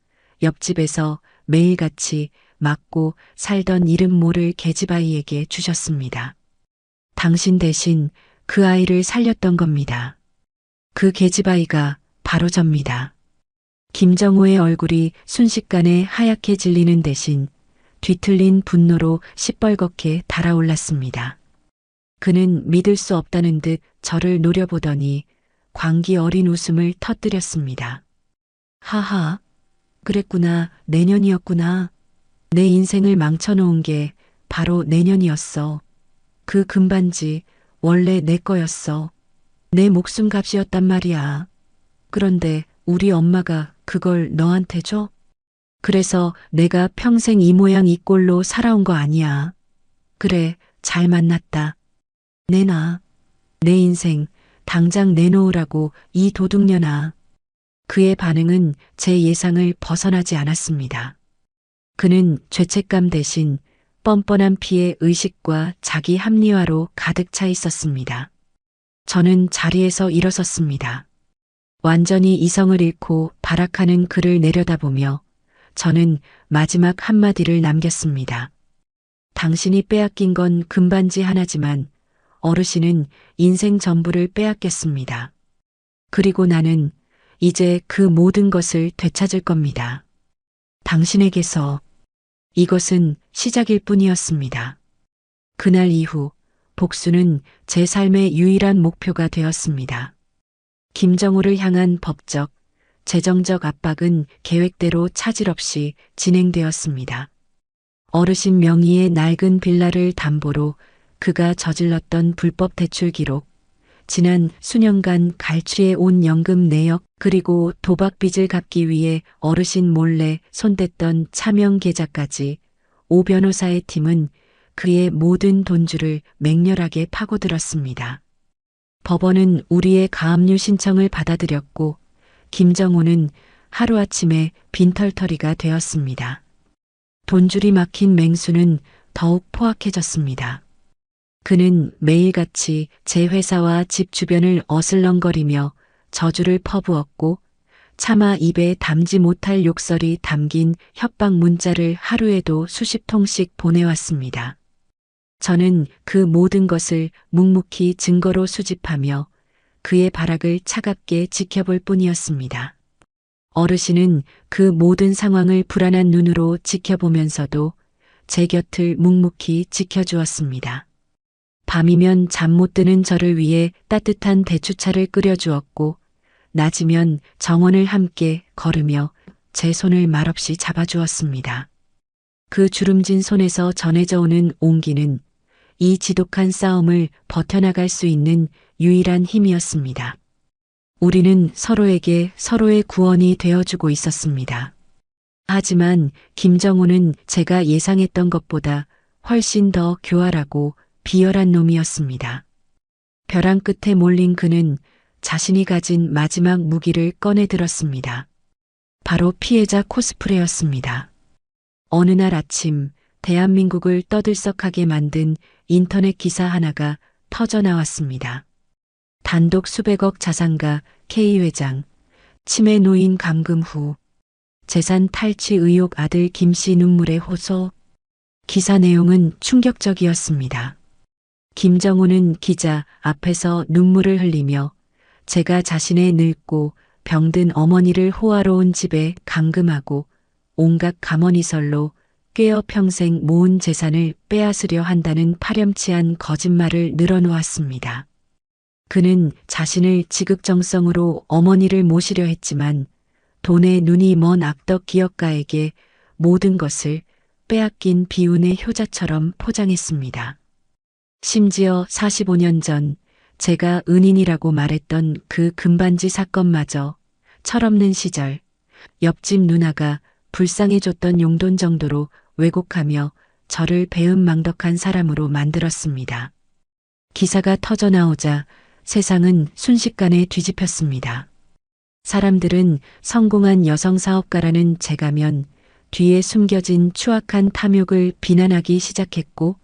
옆집에서 매일같이 맞고 살던 이름 모를 계집아이에게 주셨습니다. 당신 대신 그 아이를 살렸던 겁니다. 그 계집아이가 바로 접니다. 김정호의 얼굴이 순식간에 하얗게 질리는 대신 뒤틀린 분노로 시뻘겋게 달아올랐습니다. 그는 믿을 수 없다는 듯 저를 노려보더니 광기 어린 웃음을 터뜨렸습니다. 하하, 그랬구나. 내년이었구나. 내 인생을 망쳐놓은 게 바로 내년이었어. 그 금반지 원래 내 거였어. 내 목숨값이었단 말이야. 그런데 우리 엄마가 그걸 너한테 줘? 그래서 내가 평생 이 모양 이 꼴로 살아온 거 아니야. 그래, 잘 만났다. 내놔. 내 인생 당장 내놓으라고 이 도둑년아. 그의 반응은 제 예상을 벗어나지 않았습니다. 그는 죄책감 대신 뻔뻔한 피해 의식과 자기 합리화로 가득 차 있었습니다. 저는 자리에서 일어섰습니다. 완전히 이성을 잃고 발악하는 그를 내려다보며 저는 마지막 한마디를 남겼습니다. 당신이 빼앗긴 건 금반지 하나지만 어르신은 인생 전부를 빼앗겼습니다. 그리고 나는 이제 그 모든 것을 되찾을 겁니다. 당신에게서. 이것은 시작일 뿐이었습니다. 그날 이후 복수는 제 삶의 유일한 목표가 되었습니다. 김정우를 향한 법적, 재정적 압박은 계획대로 차질 없이 진행되었습니다. 어르신 명의의 낡은 빌라를 담보로 그가 저질렀던 불법 대출 기록, 지난 수년간 갈취해 온 연금 내역, 그리고 도박 빚을 갚기 위해 어르신 몰래 손댔던 차명 계좌까지 오 변호사의 팀은 그의 모든 돈줄을 맹렬하게 파고들었습니다. 법원은 우리의 가압류 신청을 받아들였고 김정우는 하루아침에 빈털터리가 되었습니다. 돈줄이 막힌 맹수는 더욱 포악해졌습니다. 그는 매일같이 제 회사와 집 주변을 어슬렁거리며 저주를 퍼부었고 차마 입에 담지 못할 욕설이 담긴 협박 문자를 하루에도 수십 통씩 보내왔습니다. 저는 그 모든 것을 묵묵히 증거로 수집하며 그의 발악을 차갑게 지켜볼 뿐이었습니다. 어르신은 그 모든 상황을 불안한 눈으로 지켜보면서도 제 곁을 묵묵히 지켜주었습니다. 밤이면 잠 못 드는 저를 위해 따뜻한 대추차를 끓여주었고 낮이면 정원을 함께 걸으며 제 손을 말없이 잡아주었습니다. 그 주름진 손에서 전해져 오는 온기는 이 지독한 싸움을 버텨나갈 수 있는 유일한 힘이었습니다. 우리는 서로에게 서로의 구원이 되어주고 있었습니다. 하지만 김정우는 제가 예상했던 것보다 훨씬 더 교활하고 비열한 놈이었습니다. 벼랑 끝에 몰린 그는 자신이 가진 마지막 무기를 꺼내 들었습니다. 바로 피해자 코스프레였습니다. 어느 날 아침 대한민국을 떠들썩하게 만든 인터넷 기사 하나가 터져 나왔습니다. 단독 수백억 자산가 K 회장, 치매 노인 감금 후 재산 탈취 의혹 아들 김 씨 눈물의 호소. 기사 내용은 충격적이었습니다. 김정우는 기자 앞에서 눈물을 흘리며 제가 자신의 늙고 병든 어머니를 호화로 온 집에 감금하고 온갖 감언이설로 꿰어 평생 모은 재산을 빼앗으려 한다는 파렴치한 거짓말을 늘어놓았습니다. 그는 자신을 지극정성으로 어머니를 모시려 했지만 돈에 눈이 먼 악덕 기업가에게 모든 것을 빼앗긴 비운의 효자처럼 포장했습니다. 심지어 45년 전 제가 은인이라고 말했던 그 금반지 사건마저 철없는 시절 옆집 누나가 불쌍해줬던 용돈 정도로 왜곡하며 저를 배은망덕한 사람으로 만들었습니다. 기사가 터져 나오자 세상은 순식간에 뒤집혔습니다. 사람들은 성공한 여성 사업가라는 제 가면 뒤에 숨겨진 추악한 탐욕을 비난하기 시작했고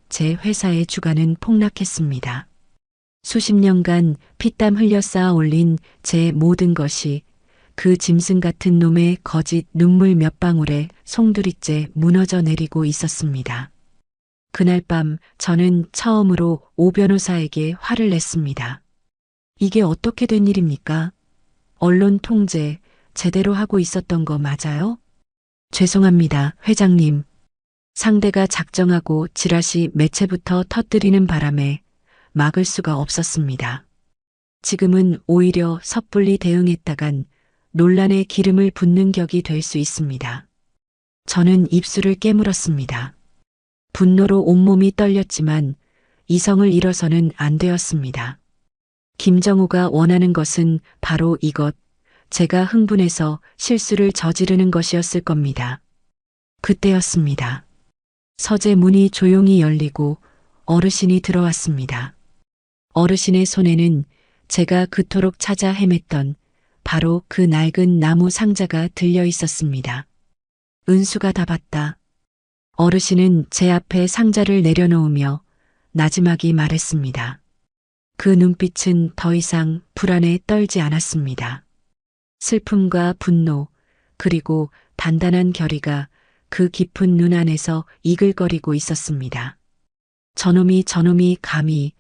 제 회사의 주가는 폭락했습니다. 수십 년간 피땀 흘려 쌓아 올린 제 모든 것이 그 짐승 같은 놈의 거짓 눈물 몇 방울에 송두리째 무너져 내리고 있었습니다. 그날 밤 저는 처음으로 오 변호사에게 화를 냈습니다. 이게 어떻게 된 일입니까? 언론 통제 제대로 하고 있었던 거 맞아요? 죄송합니다, 회장님. 상대가 작정하고 지라시 매체부터 터뜨리는 바람에 막을 수가 없었습니다. 지금은 오히려 섣불리 대응했다간 논란에 기름을 붓는 격이 될 수 있습니다. 저는 입술을 깨물었습니다. 분노로 온몸이 떨렸지만 이성을 잃어서는 안 되었습니다. 김정우가 원하는 것은 바로 이것, 제가 흥분해서 실수를 저지르는 것이었을 겁니다. 그때였습니다. 서재 문이 조용히 열리고 어르신이 들어왔습니다. 어르신의 손에는 제가 그토록 찾아 헤맸던 바로 그 낡은 나무 상자가 들려 있었습니다. 은수가 다 봤다. 어르신은 제 앞에 상자를 내려놓으며 나지막이 말했습니다. 그 눈빛은 더 이상 불안에 떨지 않았습니다. 슬픔과 분노, 그리고 단단한 결의가 그 깊은 눈 안에서 이글거리고 있었습니다. 저놈이 감히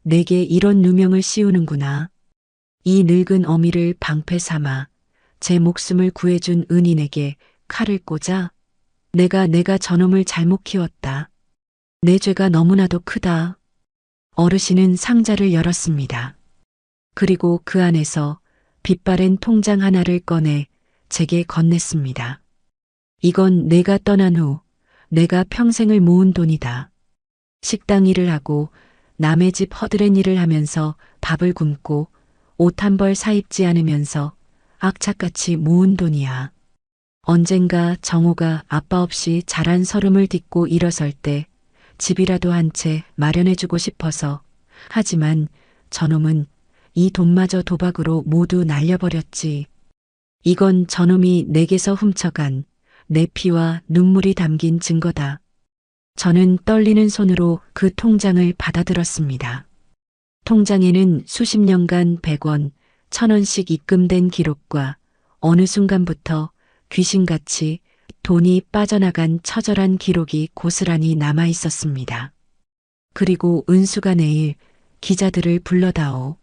내게 이런 누명을 씌우는구나. 이 늙은 어미를 방패 삼아 제 목숨을 구해준 은인에게 칼을 꽂아 내가 저놈을 잘못 키웠다. 내 죄가 너무나도 크다. 어르신은 상자를 열었습니다. 그리고 그 안에서 빛바랜 통장 하나를 꺼내 제게 건넸습니다. 이건 내가 떠난 후 내가 평생을 모은 돈이다. 식당 일을 하고 남의 집 허드렛 일을 하면서 밥을 굶고 옷 한 벌 사입지 않으면서 악착같이 모은 돈이야. 언젠가 정호가 아빠 없이 자란 서름을 딛고 일어설 때 집이라도 한 채 마련해주고 싶어서. 하지만 저놈은 이 돈마저 도박으로 모두 날려버렸지. 이건 저놈이 내게서 훔쳐간 내 피와 눈물이 담긴 증거다. 저는 떨리는 손으로 그 통장을 받아들었습니다. 통장에는 수십 년간 100원, 1000원씩 입금된 기록과 어느 순간부터 귀신같이 돈이 빠져나간 처절한 기록이 고스란히 남아 있었습니다. 그리고 은수가 내일 기자들을 불러다오.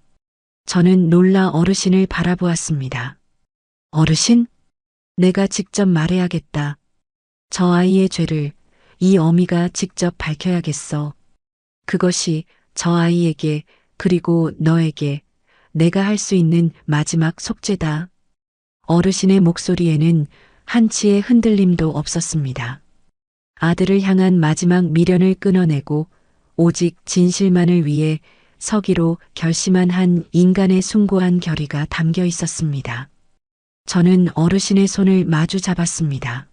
저는 놀라 어르신을 바라보았습니다. 어르신? 내가 직접 말해야겠다. 저 아이의 죄를 이 어미가 직접 밝혀야겠어. 그것이 저 아이에게 그리고 너에게 내가 할 수 있는 마지막 속죄다. 어르신의 목소리에는 한치의 흔들림도 없었습니다. 아들을 향한 마지막 미련을 끊어내고 오직 진실만을 위해 서기로 결심한 한 인간의 숭고한 결의가 담겨 있었습니다. 저는 어르신의 손을 마주 잡았습니다.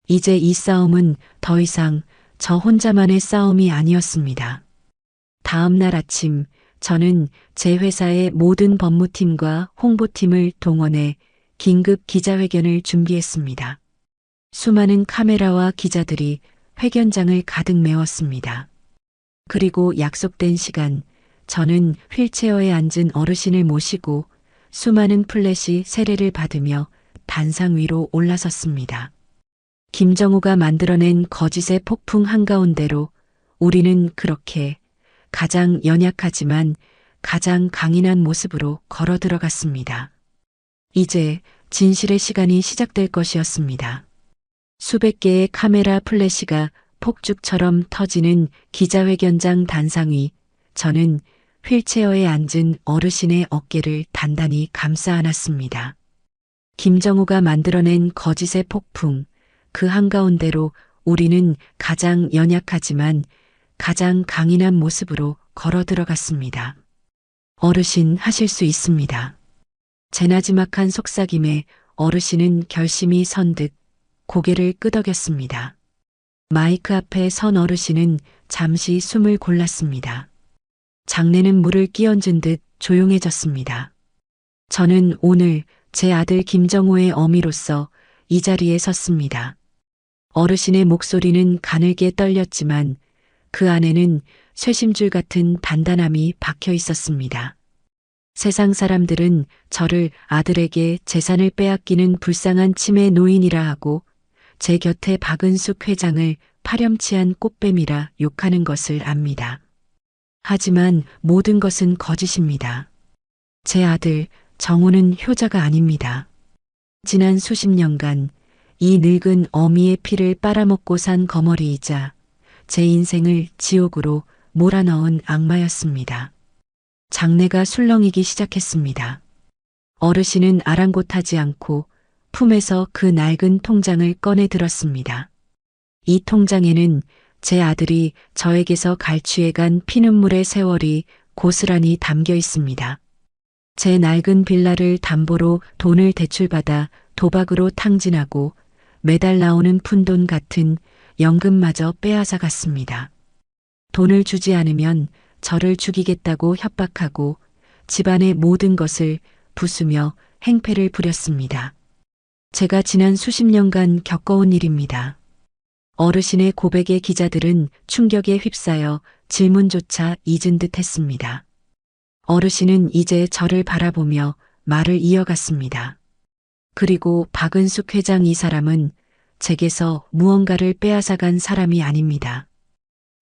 이제 이 싸움은 더 이상 저 혼자만의 싸움이 아니었습니다. 다음 날 아침 저는 제 회사의 모든 법무팀과 홍보팀을 동원해 긴급 기자회견을 준비했습니다. 수많은 카메라와 기자들이 회견장을 가득 메웠습니다. 그리고 약속된 시간, 저는 휠체어에 앉은 어르신을 모시고 수많은 플래시 세례를 받으며 단상 위로 올라섰습니다. 김정우가 만들어낸 거짓의 폭풍 한가운데로 우리는 그렇게 가장 연약하지만 가장 강인한 모습으로 걸어 들어갔습니다. 이제 진실의 시간이 시작될 것이었습니다. 수백 개의 카메라 플래시가 폭죽처럼 터지는 기자회견장 단상 위, 저는 휠체어에 앉은 어르신의 어깨를 단단히 감싸 안았습니다. 김정우가 만들어낸 거짓의 폭풍, 그 한가운데로 우리는 가장 연약하지만 가장 강인한 모습으로 걸어 들어갔습니다. 어르신 하실 수 있습니다. 제 나지막한 속삭임에 어르신은 결심이 선 듯 고개를 끄덕였습니다. 마이크 앞에 선 어르신은 잠시 숨을 골랐습니다. 장내는 물을 끼얹은 듯 조용해졌습니다. 저는 오늘 제 아들 김정호의 어미로서 이 자리에 섰습니다. 어르신의 목소리는 가늘게 떨렸지만 그 안에는 쇠심줄 같은 단단함이 박혀 있었습니다. 세상 사람들은 저를 아들에게 재산을 빼앗기는 불쌍한 치매 노인이라 하고 제 곁에 박은숙 회장을 파렴치한 꽃뱀이라 욕하는 것을 압니다. 하지만 모든 것은 거짓입니다. 제 아들 정우는 효자가 아닙니다. 지난 수십 년간 이 늙은 어미의 피를 빨아먹고 산 거머리이자 제 인생을 지옥으로 몰아넣은 악마였습니다. 장내가 술렁이기 시작했습니다. 어르신은 아랑곳하지 않고 품에서 그 낡은 통장을 꺼내 들었습니다. 이 통장에는 제 아들이 저에게서 갈취해간 피눈물의 세월이 고스란히 담겨 있습니다. 제 낡은 빌라를 담보로 돈을 대출받아 도박으로 탕진하고 매달 나오는 푼돈 같은 연금마저 빼앗아 갔습니다. 돈을 주지 않으면 저를 죽이겠다고 협박하고 집안의 모든 것을 부수며 행패를 부렸습니다. 제가 지난 수십 년간 겪어온 일입니다. 어르신의 고백에 기자들은 충격에 휩싸여 질문조차 잊은 듯 했습니다. 어르신은 이제 저를 바라보며 말을 이어갔습니다. 그리고 박은숙 회장 이 사람은 제게서 무언가를 빼앗아간 사람이 아닙니다.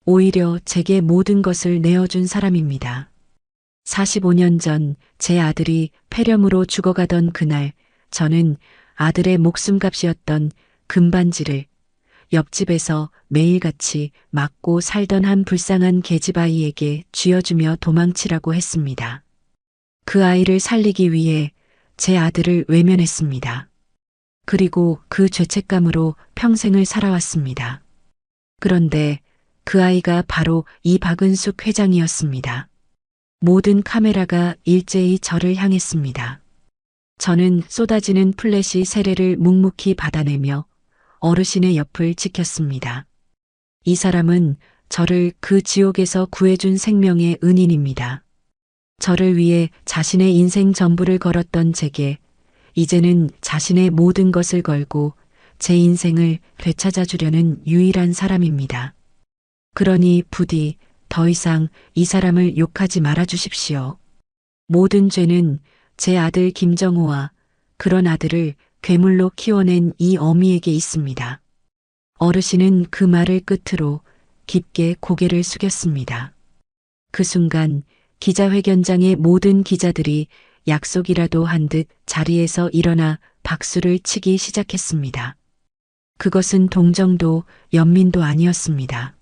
오히려 제게 모든 것을 내어준 사람입니다. 45년 전 제 아들이 폐렴으로 죽어가던 그날 저는 아들의 목숨값이었던 금반지를 옆집에서 매일같이 맞고 살던 한 불쌍한 계집아이에게 쥐어주며 도망치라고 했습니다. 그 아이를 살리기 위해 제 아들을 외면했습니다. 그리고 그 죄책감으로 평생을 살아왔습니다. 그런데 그 아이가 바로 이 박은숙 회장이었습니다. 모든 카메라가 일제히 저를 향했습니다. 저는 쏟아지는 플래시 세례를 묵묵히 받아내며 어르신의 옆을 지켰습니다. 이 사람은 저를 그 지옥에서 구해준 생명의 은인입니다. 저를 위해 자신의 인생 전부를 걸었던 제게 이제는 자신의 모든 것을 걸고 제 인생을 되찾아 주려는 유일한 사람입니다. 그러니 부디 더 이상 이 사람을 욕하지 말아 주십시오. 모든 죄는 제 아들 김정호와 그런 아들을 괴물로 키워낸 이 어미에게 있습니다. 어르신은 그 말을 끝으로 깊게 고개를 숙였습니다. 그 순간 기자회견장의 모든 기자들이 약속이라도 한 듯 자리에서 일어나 박수를 치기 시작했습니다. 그것은 동정도 연민도 아니었습니다.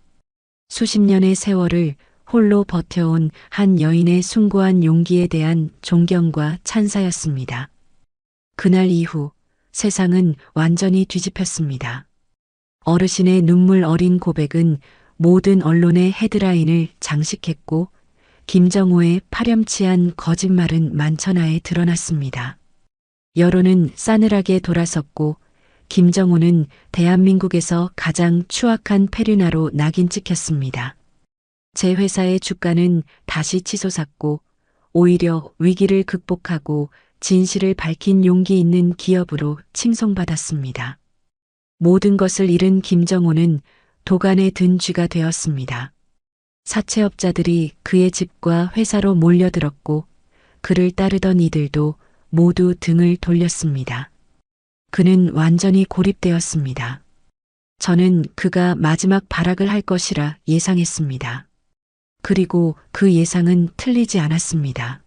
수십 년의 세월을 홀로 버텨온 한 여인의 숭고한 용기에 대한 존경과 찬사였습니다. 그날 이후 세상은 완전히 뒤집혔습니다. 어르신의 눈물 어린 고백은 모든 언론의 헤드라인을 장식했고 김정호의 파렴치한 거짓말은 만천하에 드러났습니다. 여론은 싸늘하게 돌아섰고 김정호는 대한민국에서 가장 추악한 페류나로 낙인 찍혔습니다. 제 회사의 주가는 다시 치솟았고 오히려 위기를 극복하고 진실을 밝힌 용기 있는 기업으로 칭송받았습니다. 모든 것을 잃은 김정호는 도간에 든 쥐가 되었습니다. 사채업자들이 그의 집과 회사로 몰려들었고 그를 따르던 이들도 모두 등을 돌렸습니다. 그는 완전히 고립되었습니다. 저는 그가 마지막 발악을 할 것이라 예상했습니다. 그리고 그 예상은 틀리지 않았습니다.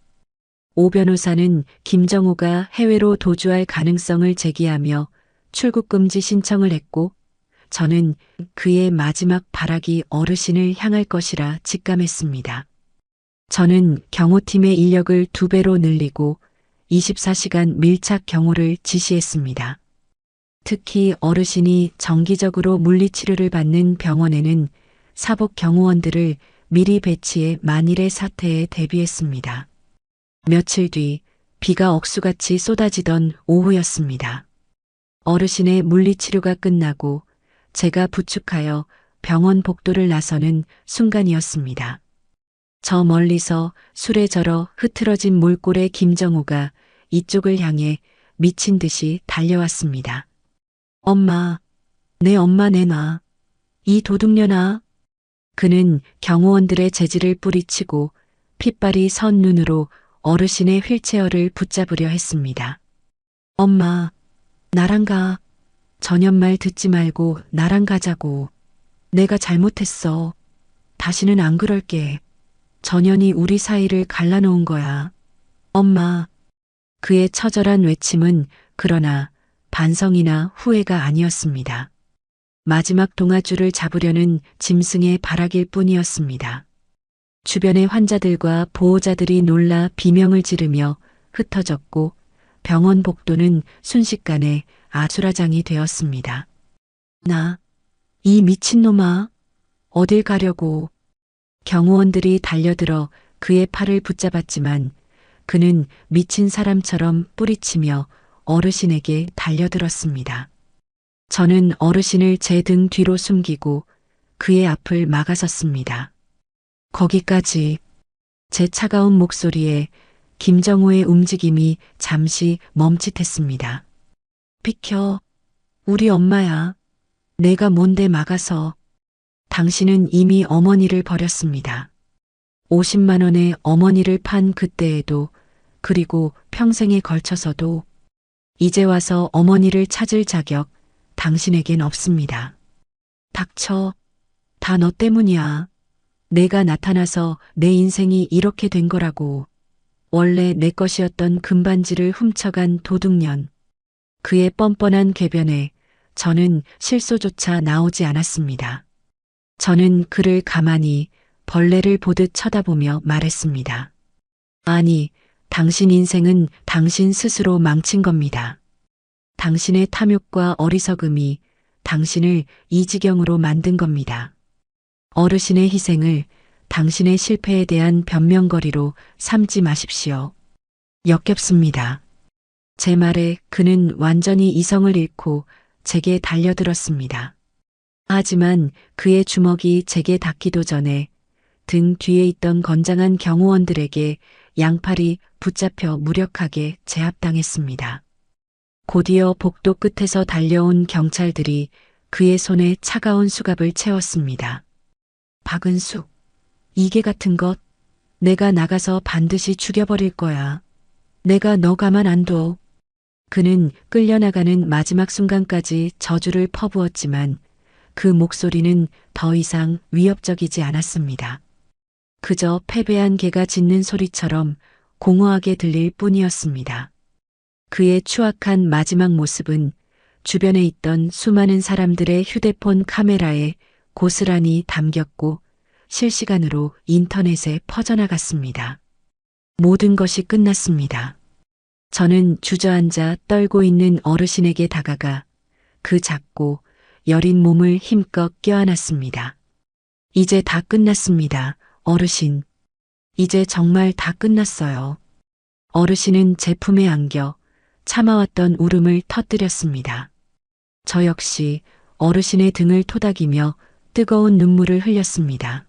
오 변호사는 김정호가 해외로 도주할 가능성을 제기하며 출국금지 신청을 했고 저는 그의 마지막 발악이 어르신을 향할 것이라 직감했습니다. 저는 경호팀의 인력을 2배로 늘리고 24시간 밀착 경호를 지시했습니다. 특히 어르신이 정기적으로 물리치료를 받는 병원에는 사복 경호원들을 미리 배치해 만일의 사태에 대비했습니다. 며칠 뒤 비가 억수같이 쏟아지던 오후였습니다. 어르신의 물리치료가 끝나고 제가 부축하여 병원 복도를 나서는 순간이었습니다. 저 멀리서 술에 절어 흐트러진 몰골의 김정호가 이쪽을 향해 미친 듯이 달려왔습니다. 엄마, 내 엄마 내놔. 이 도둑년아. 그는 경호원들의 재질을 뿌리치고 핏발이 선 눈으로 어르신의 휠체어를 붙잡으려 했습니다. 엄마, 나랑 가. 전연말 듣지 말고 나랑 가자고. 내가 잘못했어. 다시는 안 그럴게. 전연이 우리 사이를 갈라놓은 거야. 엄마. 그의 처절한 외침은 그러나 반성이나 후회가 아니었습니다. 마지막 동아줄을 잡으려는 짐승의 발악일 뿐이었습니다. 주변의 환자들과 보호자들이 놀라 비명을 지르며 흩어졌고 병원 복도는 순식간에 아수라장이 되었습니다. 이 미친놈아, 어딜 가려고. 경호원들이 달려들어 그의 팔을 붙잡았지만 그는 미친 사람처럼 뿌리치며 어르신에게 달려들었습니다. 저는 어르신을 제 등 뒤로 숨기고 그의 앞을 막아섰습니다. 거기까지. 제 차가운 목소리에 김정호의 움직임이 잠시 멈칫했습니다. 비켜. 우리 엄마야. 내가 뭔데 막아서. 당신은 이미 어머니를 버렸습니다. 50만 원에 어머니를 판 그때에도, 그리고 평생에 걸쳐서도 이제 와서 어머니를 찾을 자격 당신에겐 없습니다. 닥쳐. 다 너 때문이야. 내가 나타나서 내 인생이 이렇게 된 거라고. 원래 내 것이었던 금반지를 훔쳐간 도둑년. 그의 뻔뻔한 궤변에 저는 실소조차 나오지 않았습니다. 저는 그를 가만히 벌레를 보듯 쳐다보며 말했습니다. 아니, 당신 인생은 당신 스스로 망친 겁니다. 당신의 탐욕과 어리석음이 당신을 이 지경으로 만든 겁니다. 어르신의 희생을 당신의 실패에 대한 변명거리로 삼지 마십시오. 역겹습니다. 제 말에 그는 완전히 이성을 잃고 제게 달려들었습니다. 하지만 그의 주먹이 제게 닿기도 전에 등 뒤에 있던 건장한 경호원들에게 양팔이 붙잡혀 무력하게 제압당했습니다. 곧이어 복도 끝에서 달려온 경찰들이 그의 손에 차가운 수갑을 채웠습니다. 박은숙, 이게 같은 것, 내가 나가서 반드시 죽여버릴 거야. 내가 너 가만 안 둬. 그는 끌려나가는 마지막 순간까지 저주를 퍼부었지만 그 목소리는 더 이상 위협적이지 않았습니다. 그저 패배한 개가 짖는 소리처럼 공허하게 들릴 뿐이었습니다. 그의 추악한 마지막 모습은 주변에 있던 수많은 사람들의 휴대폰 카메라에 고스란히 담겼고 실시간으로 인터넷에 퍼져나갔습니다. 모든 것이 끝났습니다. 저는 주저앉아 떨고 있는 어르신에게 다가가 그 작고 여린 몸을 힘껏 껴안았습니다. 이제 다 끝났습니다, 어르신. 이제 정말 다 끝났어요. 어르신은 제 품에 안겨 참아왔던 울음을 터뜨렸습니다. 저 역시 어르신의 등을 토닥이며 뜨거운 눈물을 흘렸습니다.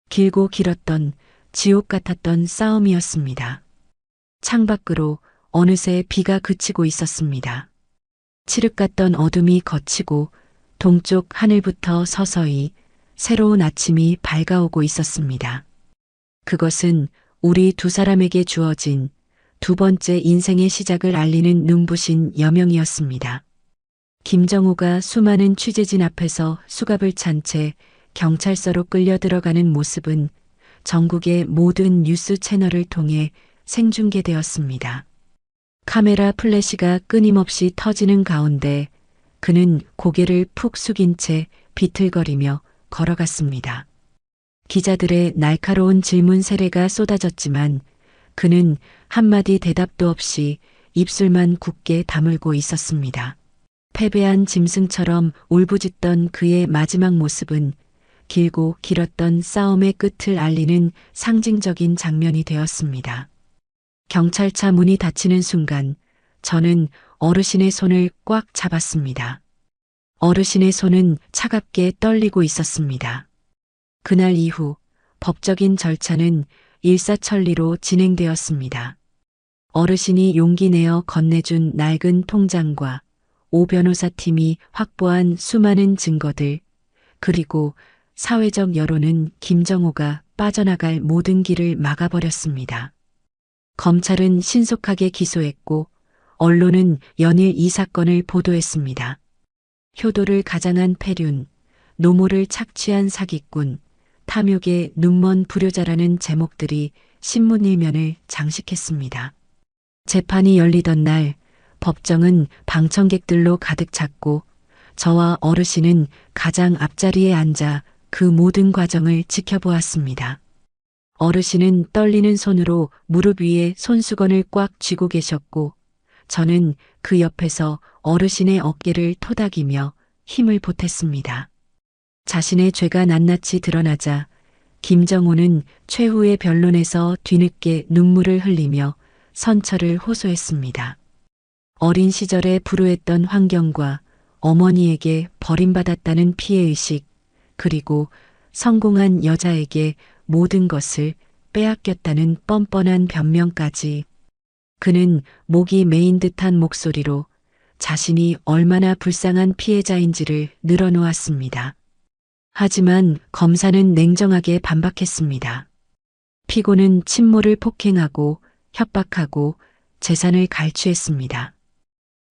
길고 길었던 지옥 같았던 싸움이었습니다. 창밖으로 어느새 비가 그치고 있었습니다. 칠흑 같던 어둠이 걷히고 동쪽 하늘부터 서서히 새로운 아침이 밝아오고 있었습니다. 그것은 우리 두 사람에게 주어진 두 번째 인생의 시작을 알리는 눈부신 여명이었습니다. 김정호가 수많은 취재진 앞에서 수갑을 찬 채 경찰서로 끌려 들어가는 모습은 전국의 모든 뉴스 채널을 통해 생중계되었습니다. 카메라 플래시가 끊임없이 터지는 가운데 그는 고개를 푹 숙인 채 비틀거리며 걸어갔습니다. 기자들의 날카로운 질문 세례가 쏟아졌지만 그는 한마디 대답도 없이 입술만 굳게 다물고 있었습니다. 패배한 짐승처럼 울부짖던 그의 마지막 모습은 길고 길었던 싸움의 끝을 알리는 상징적인 장면이 되었습니다. 경찰차 문이 닫히는 순간 저는 어르신의 손을 꽉 잡았습니다. 어르신의 손은 차갑게 떨리고 있었습니다. 그날 이후 법적인 절차는 일사천리로 진행되었습니다. 어르신이 용기 내어 건네준 낡은 통장과 오 변호사 팀이 확보한 수많은 증거들, 그리고 사회적 여론은 김정호가 빠져나갈 모든 길을 막아버렸습니다. 검찰은 신속하게 기소했고 언론은 연일 이 사건을 보도했습니다. 효도를 가장한 폐륜, 노모를 착취한 사기꾼, 탐욕의 눈먼 불효자라는 제목들이 신문 일면을 장식했습니다. 재판이 열리던 날 법정은 방청객들로 가득 찼고 저와 어르신은 가장 앞자리에 앉아 그 모든 과정을 지켜보았습니다. 어르신은 떨리는 손으로 무릎 위에 손수건을 꽉 쥐고 계셨고 저는 그 옆에서 어르신의 어깨를 토닥이며 힘을 보탰습니다. 자신의 죄가 낱낱이 드러나자 김정호는 최후의 변론에서 뒤늦게 눈물을 흘리며 선처를 호소했습니다. 어린 시절에 불우했던 환경과 어머니에게 버림받았다는 피해의식, 그리고 성공한 여자에게 모든 것을 빼앗겼다는 뻔뻔한 변명까지. 그는 목이 메인 듯한 목소리로 자신이 얼마나 불쌍한 피해자인지를 늘어놓았습니다. 하지만 검사는 냉정하게 반박했습니다. 피고는 친모를 폭행하고 협박하고 재산을 갈취했습니다.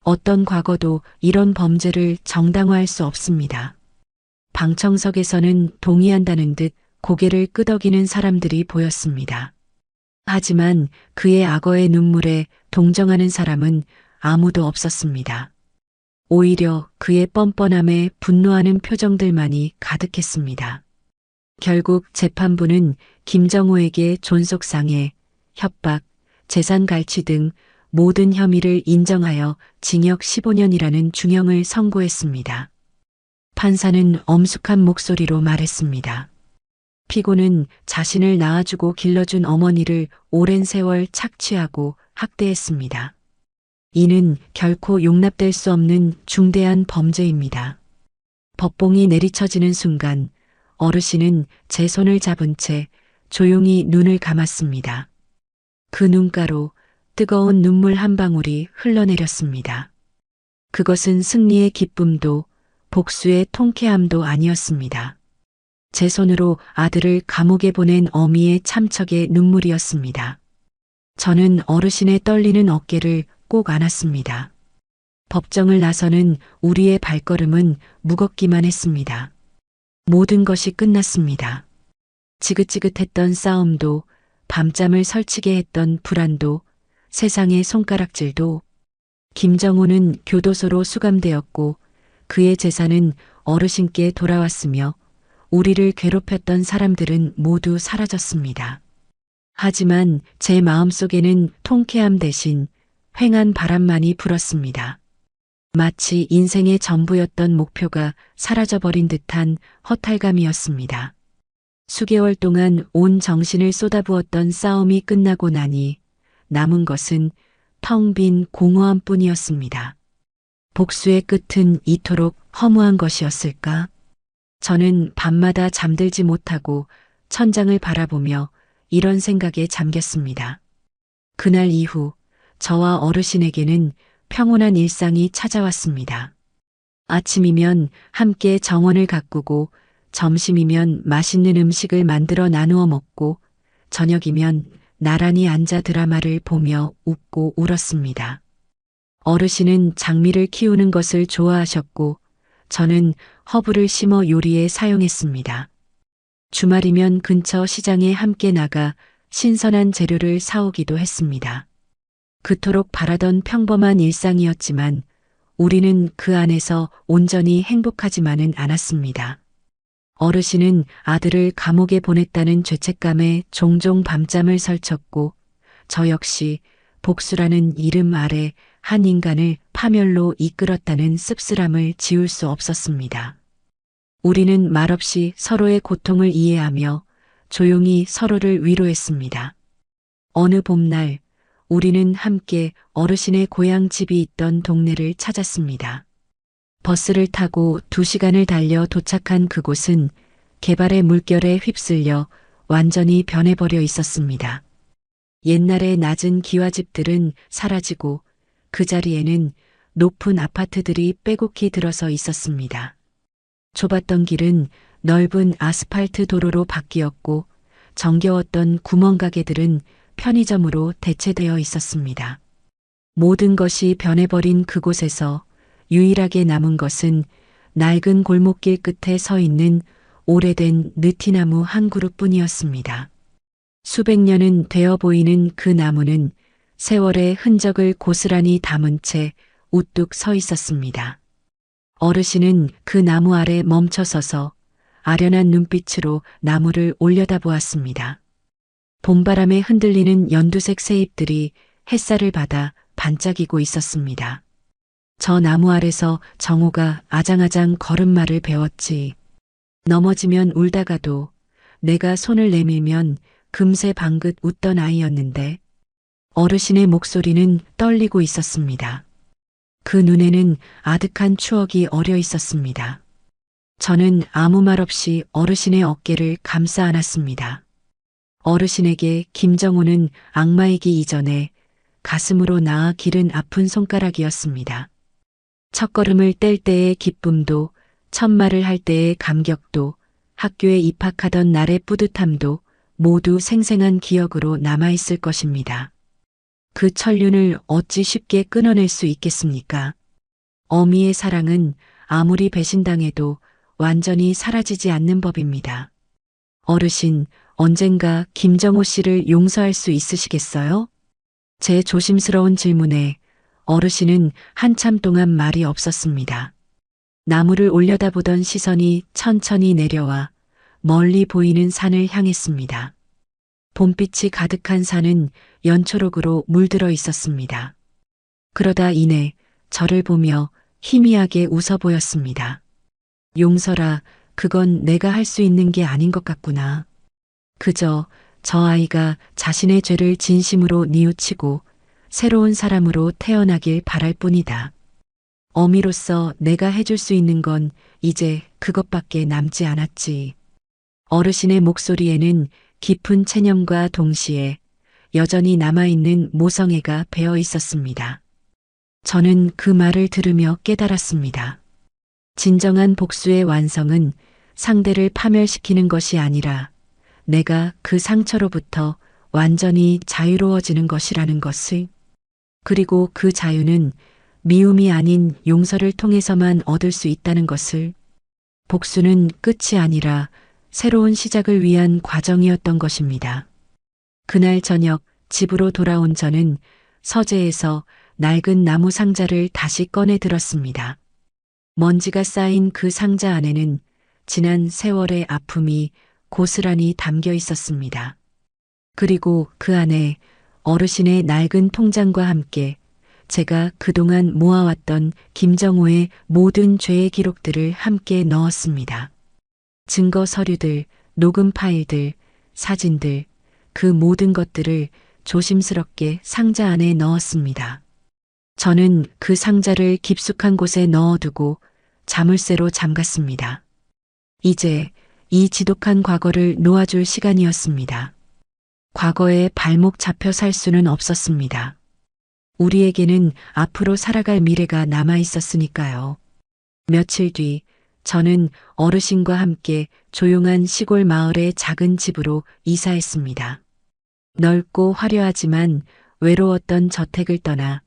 어떤 과거도 이런 범죄를 정당화할 수 없습니다. 방청석에서는 동의한다는 듯 고개를 끄덕이는 사람들이 보였습니다. 하지만 그의 악어의 눈물에 동정하는 사람은 아무도 없었습니다. 오히려 그의 뻔뻔함에 분노하는 표정들만이 가득했습니다. 결국 재판부는 김정호에게 존속상해, 협박, 재산 갈취 등 모든 혐의를 인정하여 징역 15년이라는 중형을 선고했습니다. 판사는 엄숙한 목소리로 말했습니다. 피고는 자신을 낳아주고 길러준 어머니를 오랜 세월 착취하고 학대했습니다. 이는 결코 용납될 수 없는 중대한 범죄입니다. 법봉이 내리쳐지는 순간 어르신은 제 손을 잡은 채 조용히 눈을 감았습니다. 그 눈가로 뜨거운 눈물 한 방울이 흘러내렸습니다. 그것은 승리의 기쁨도 복수의 통쾌함도 아니었습니다. 제 손으로 아들을 감옥에 보낸 어미의 참척의 눈물이었습니다. 저는 어르신의 떨리는 어깨를 꼭 안았습니다. 법정을 나서는 우리의 발걸음은 무겁기만 했습니다. 모든 것이 끝났습니다. 지긋지긋했던 싸움도, 밤잠을 설치게 했던 불안도, 세상의 손가락질도. 김정호는 교도소로 수감되었고 그의 재산은 어르신께 돌아왔으며 우리를 괴롭혔던 사람들은 모두 사라졌습니다. 하지만 제 마음속에는 통쾌함 대신 휑한 바람만이 불었습니다. 마치 인생의 전부였던 목표가 사라져버린 듯한 허탈감이었습니다. 수개월 동안 온 정신을 쏟아부었던 싸움이 끝나고 나니 남은 것은 텅 빈 공허함 뿐이었습니다. 복수의 끝은 이토록 허무한 것이었을까? 저는 밤마다 잠들지 못하고 천장을 바라보며 이런 생각에 잠겼습니다. 그날 이후 저와 어르신에게는 평온한 일상이 찾아왔습니다. 아침이면 함께 정원을 가꾸고 점심이면 맛있는 음식을 만들어 나누어 먹고 저녁이면 나란히 앉아 드라마를 보며 웃고 울었습니다. 어르신은 장미를 키우는 것을 좋아하셨고 저는 허브를 심어 요리에 사용했습니다. 주말이면 근처 시장에 함께 나가 신선한 재료를 사오기도 했습니다. 그토록 바라던 평범한 일상이었지만 우리는 그 안에서 온전히 행복하지만은 않았습니다. 어르신은 아들을 감옥에 보냈다는 죄책감에 종종 밤잠을 설쳤고 저 역시 복수라는 이름 아래 한 인간을 파멸로 이끌었다는 씁쓸함을 지울 수 없었습니다. 우리는 말없이 서로의 고통을 이해하며 조용히 서로를 위로했습니다. 어느 봄날 우리는 함께 어르신의 고향 집이 있던 동네를 찾았습니다. 버스를 타고 2시간을 달려 도착한 그곳은 개발의 물결에 휩쓸려 완전히 변해버려 있었습니다. 옛날의 낮은 기와집들은 사라지고 그 자리에는 높은 아파트들이 빼곡히 들어서 있었습니다. 좁았던 길은 넓은 아스팔트 도로로 바뀌었고 정겨웠던 구멍가게들은 편의점으로 대체되어 있었습니다. 모든 것이 변해버린 그곳에서 유일하게 남은 것은 낡은 골목길 끝에 서 있는 오래된 느티나무 한 그루뿐이었습니다. 수백 년은 되어 보이는 그 나무는 세월의 흔적을 고스란히 담은 채 우뚝 서 있었습니다. 어르신은 그 나무 아래 멈춰서서 아련한 눈빛으로 나무를 올려다보았습니다. 봄바람에 흔들리는 연두색 새잎들이 햇살을 받아 반짝이고 있었습니다. 저 나무 아래서 정호가 아장아장 걸음마를 배웠지. 넘어지면 울다가도 내가 손을 내밀면 금세 방긋 웃던 아이였는데 어르신의 목소리는 떨리고 있었습니다. 그 눈에는 아득한 추억이 어려 있었습니다. 저는 아무 말 없이 어르신의 어깨를 감싸 안았습니다. 어르신에게 김정호는 악마이기 이전에 가슴으로 낳아 기른 아픈 손가락이었습니다. 첫걸음을 뗄 때의 기쁨도, 첫말을 할 때의 감격도, 학교에 입학하던 날의 뿌듯함도 모두 생생한 기억으로 남아있을 것입니다. 그 천륜을 어찌 쉽게 끊어낼 수 있겠습니까? 어미의 사랑은 아무리 배신당해도 완전히 사라지지 않는 법입니다. 어르신, 언젠가 김정호 씨를 용서할 수 있으시겠어요? 제 조심스러운 질문에 어르신은 한참 동안 말이 없었습니다. 나무를 올려다보던 시선이 천천히 내려와 멀리 보이는 산을 향했습니다. 봄빛이 가득한 산은 연초록으로 물들어 있었습니다. 그러다 이내 저를 보며 희미하게 웃어 보였습니다. 용서라, 그건 내가 할 수 있는 게 아닌 것 같구나. 그저 저 아이가 자신의 죄를 진심으로 뉘우치고 새로운 사람으로 태어나길 바랄 뿐이다. 어미로서 내가 해줄 수 있는 건 이제 그것밖에 남지 않았지. 어르신의 목소리에는 깊은 체념과 동시에 여전히 남아있는 모성애가 배어 있었습니다. 저는 그 말을 들으며 깨달았습니다. 진정한 복수의 완성은 상대를 파멸시키는 것이 아니라 내가 그 상처로부터 완전히 자유로워지는 것이라는 것을, 그리고 그 자유는 미움이 아닌 용서를 통해서만 얻을 수 있다는 것을, 복수는 끝이 아니라 새로운 시작을 위한 과정이었던 것입니다. 그날 저녁 집으로 돌아온 저는 서재에서 낡은 나무 상자를 다시 꺼내 들었습니다. 먼지가 쌓인 그 상자 안에는 지난 세월의 아픔이 고스란히 담겨 있었습니다. 그리고 그 안에 어르신의 낡은 통장과 함께 제가 그동안 모아왔던 김정호의 모든 죄의 기록들을 함께 넣었습니다. 증거 서류들, 녹음 파일들, 사진들, 그 모든 것들을 조심스럽게 상자 안에 넣었습니다. 저는 그 상자를 깊숙한 곳에 넣어두고 자물쇠로 잠갔습니다. 이제 이 지독한 과거를 놓아줄 시간이었습니다. 과거에 발목 잡혀 살 수는 없었습니다. 우리에게는 앞으로 살아갈 미래가 남아 있었으니까요. 며칠 뒤 저는 어르신과 함께 조용한 시골 마을의 작은 집으로 이사했습니다. 넓고 화려하지만 외로웠던 저택을 떠나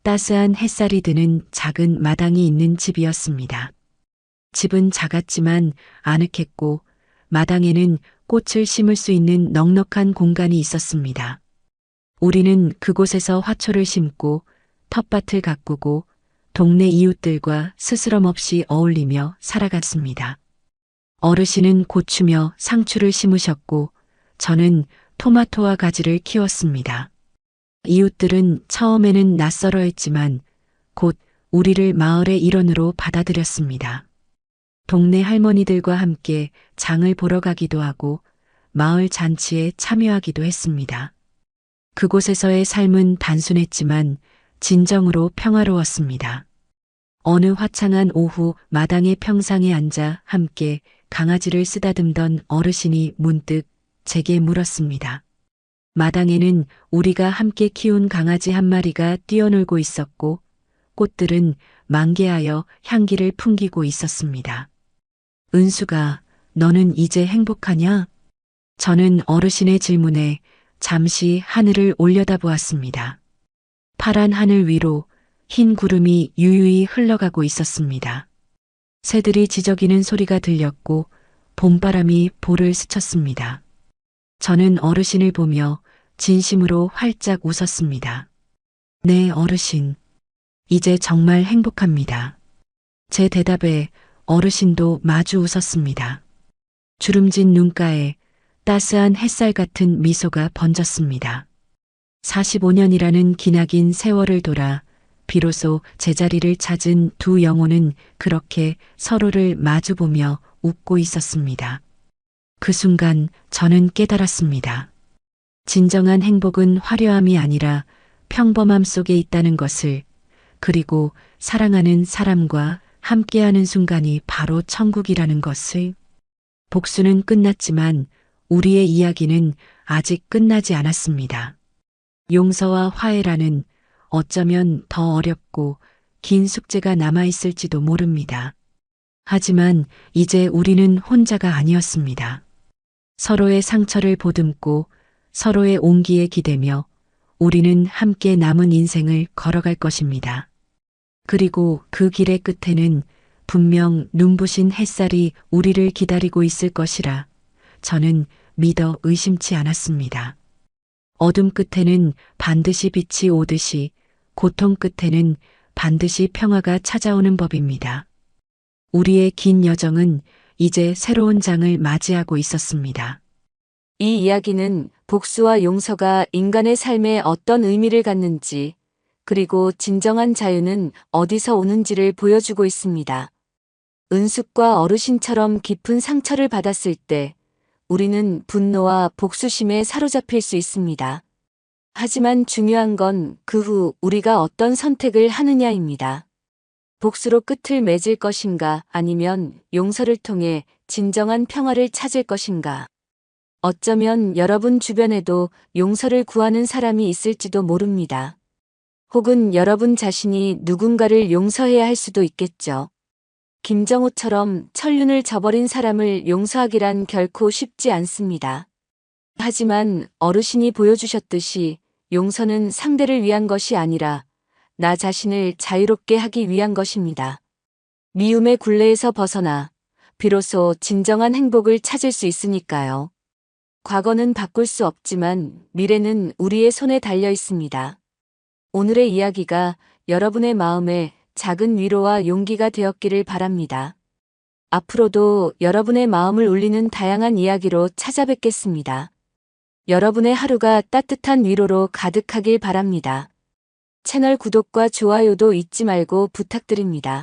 따스한 햇살이 드는 작은 마당이 있는 집이었습니다. 집은 작았지만 아늑했고 마당에는 꽃을 심을 수 있는 넉넉한 공간이 있었습니다. 우리는 그곳에서 화초를 심고 텃밭을 가꾸고 동네 이웃들과 스스럼 없이 어울리며 살아갔습니다. 어르신은 고추며 상추를 심으셨고 저는 토마토와 가지를 키웠습니다. 이웃들은 처음에는 낯설어 했지만 곧 우리를 마을의 일원으로 받아들였습니다. 동네 할머니들과 함께 장을 보러 가기도 하고 마을 잔치에 참여하기도 했습니다. 그곳에서의 삶은 단순했지만 진정으로 평화로웠습니다. 어느 화창한 오후 마당의 평상에 앉아 함께 강아지를 쓰다듬던 어르신이 문득 제게 물었습니다. 마당에는 우리가 함께 키운 강아지 한 마리가 뛰어놀고 있었고 꽃들은 만개하여 향기를 풍기고 있었습니다. 은수가, 너는 이제 행복하냐? 저는 어르신의 질문에 잠시 하늘을 올려다보았습니다. 파란 하늘 위로 흰 구름이 유유히 흘러가고 있었습니다. 새들이 지저귀는 소리가 들렸고 봄바람이 볼을 스쳤습니다. 저는 어르신을 보며 진심으로 활짝 웃었습니다. 네, 어르신. 이제 정말 행복합니다. 제 대답에 어르신도 마주 웃었습니다. 주름진 눈가에 따스한 햇살 같은 미소가 번졌습니다. 45년이라는 기나긴 세월을 돌아 비로소 제자리를 찾은 두 영혼은 그렇게 서로를 마주보며 웃고 있었습니다. 그 순간 저는 깨달았습니다. 진정한 행복은 화려함이 아니라 평범함 속에 있다는 것을, 그리고 사랑하는 사람과 함께하는 순간이 바로 천국이라는 것을. 복수는 끝났지만 우리의 이야기는 아직 끝나지 않았습니다. 용서와 화해라는 어쩌면 더 어렵고 긴 숙제가 남아있을지도 모릅니다. 하지만 이제 우리는 혼자가 아니었습니다. 서로의 상처를 보듬고 서로의 온기에 기대며 우리는 함께 남은 인생을 걸어갈 것입니다. 그리고 그 길의 끝에는 분명 눈부신 햇살이 우리를 기다리고 있을 것이라 저는 믿어 의심치 않았습니다. 어둠 끝에는 반드시 빛이 오듯이 고통 끝에는 반드시 평화가 찾아오는 법입니다. 우리의 긴 여정은 이제 새로운 장을 맞이하고 있었습니다. 이 이야기는 복수와 용서가 인간의 삶에 어떤 의미를 갖는지, 그리고 진정한 자유는 어디서 오는지를 보여주고 있습니다. 은숙과 어르신처럼 깊은 상처를 받았을 때 우리는 분노와 복수심에 사로잡힐 수 있습니다. 하지만 중요한 건 그 후 우리가 어떤 선택을 하느냐입니다. 복수로 끝을 맺을 것인가, 아니면 용서를 통해 진정한 평화를 찾을 것인가. 어쩌면 여러분 주변에도 용서를 구하는 사람이 있을지도 모릅니다. 혹은 여러분 자신이 누군가를 용서해야 할 수도 있겠죠. 김정호처럼 천륜을 저버린 사람을 용서하기란 결코 쉽지 않습니다. 하지만 어르신이 보여주셨듯이 용서는 상대를 위한 것이 아니라 나 자신을 자유롭게 하기 위한 것입니다. 미움의 굴레에서 벗어나 비로소 진정한 행복을 찾을 수 있으니까요. 과거는 바꿀 수 없지만 미래는 우리의 손에 달려 있습니다. 오늘의 이야기가 여러분의 마음에 작은 위로와 용기가 되었기를 바랍니다. 앞으로도 여러분의 마음을 울리는 다양한 이야기로 찾아뵙겠습니다. 여러분의 하루가 따뜻한 위로로 가득하길 바랍니다. 채널 구독과 좋아요도 잊지 말고 부탁드립니다.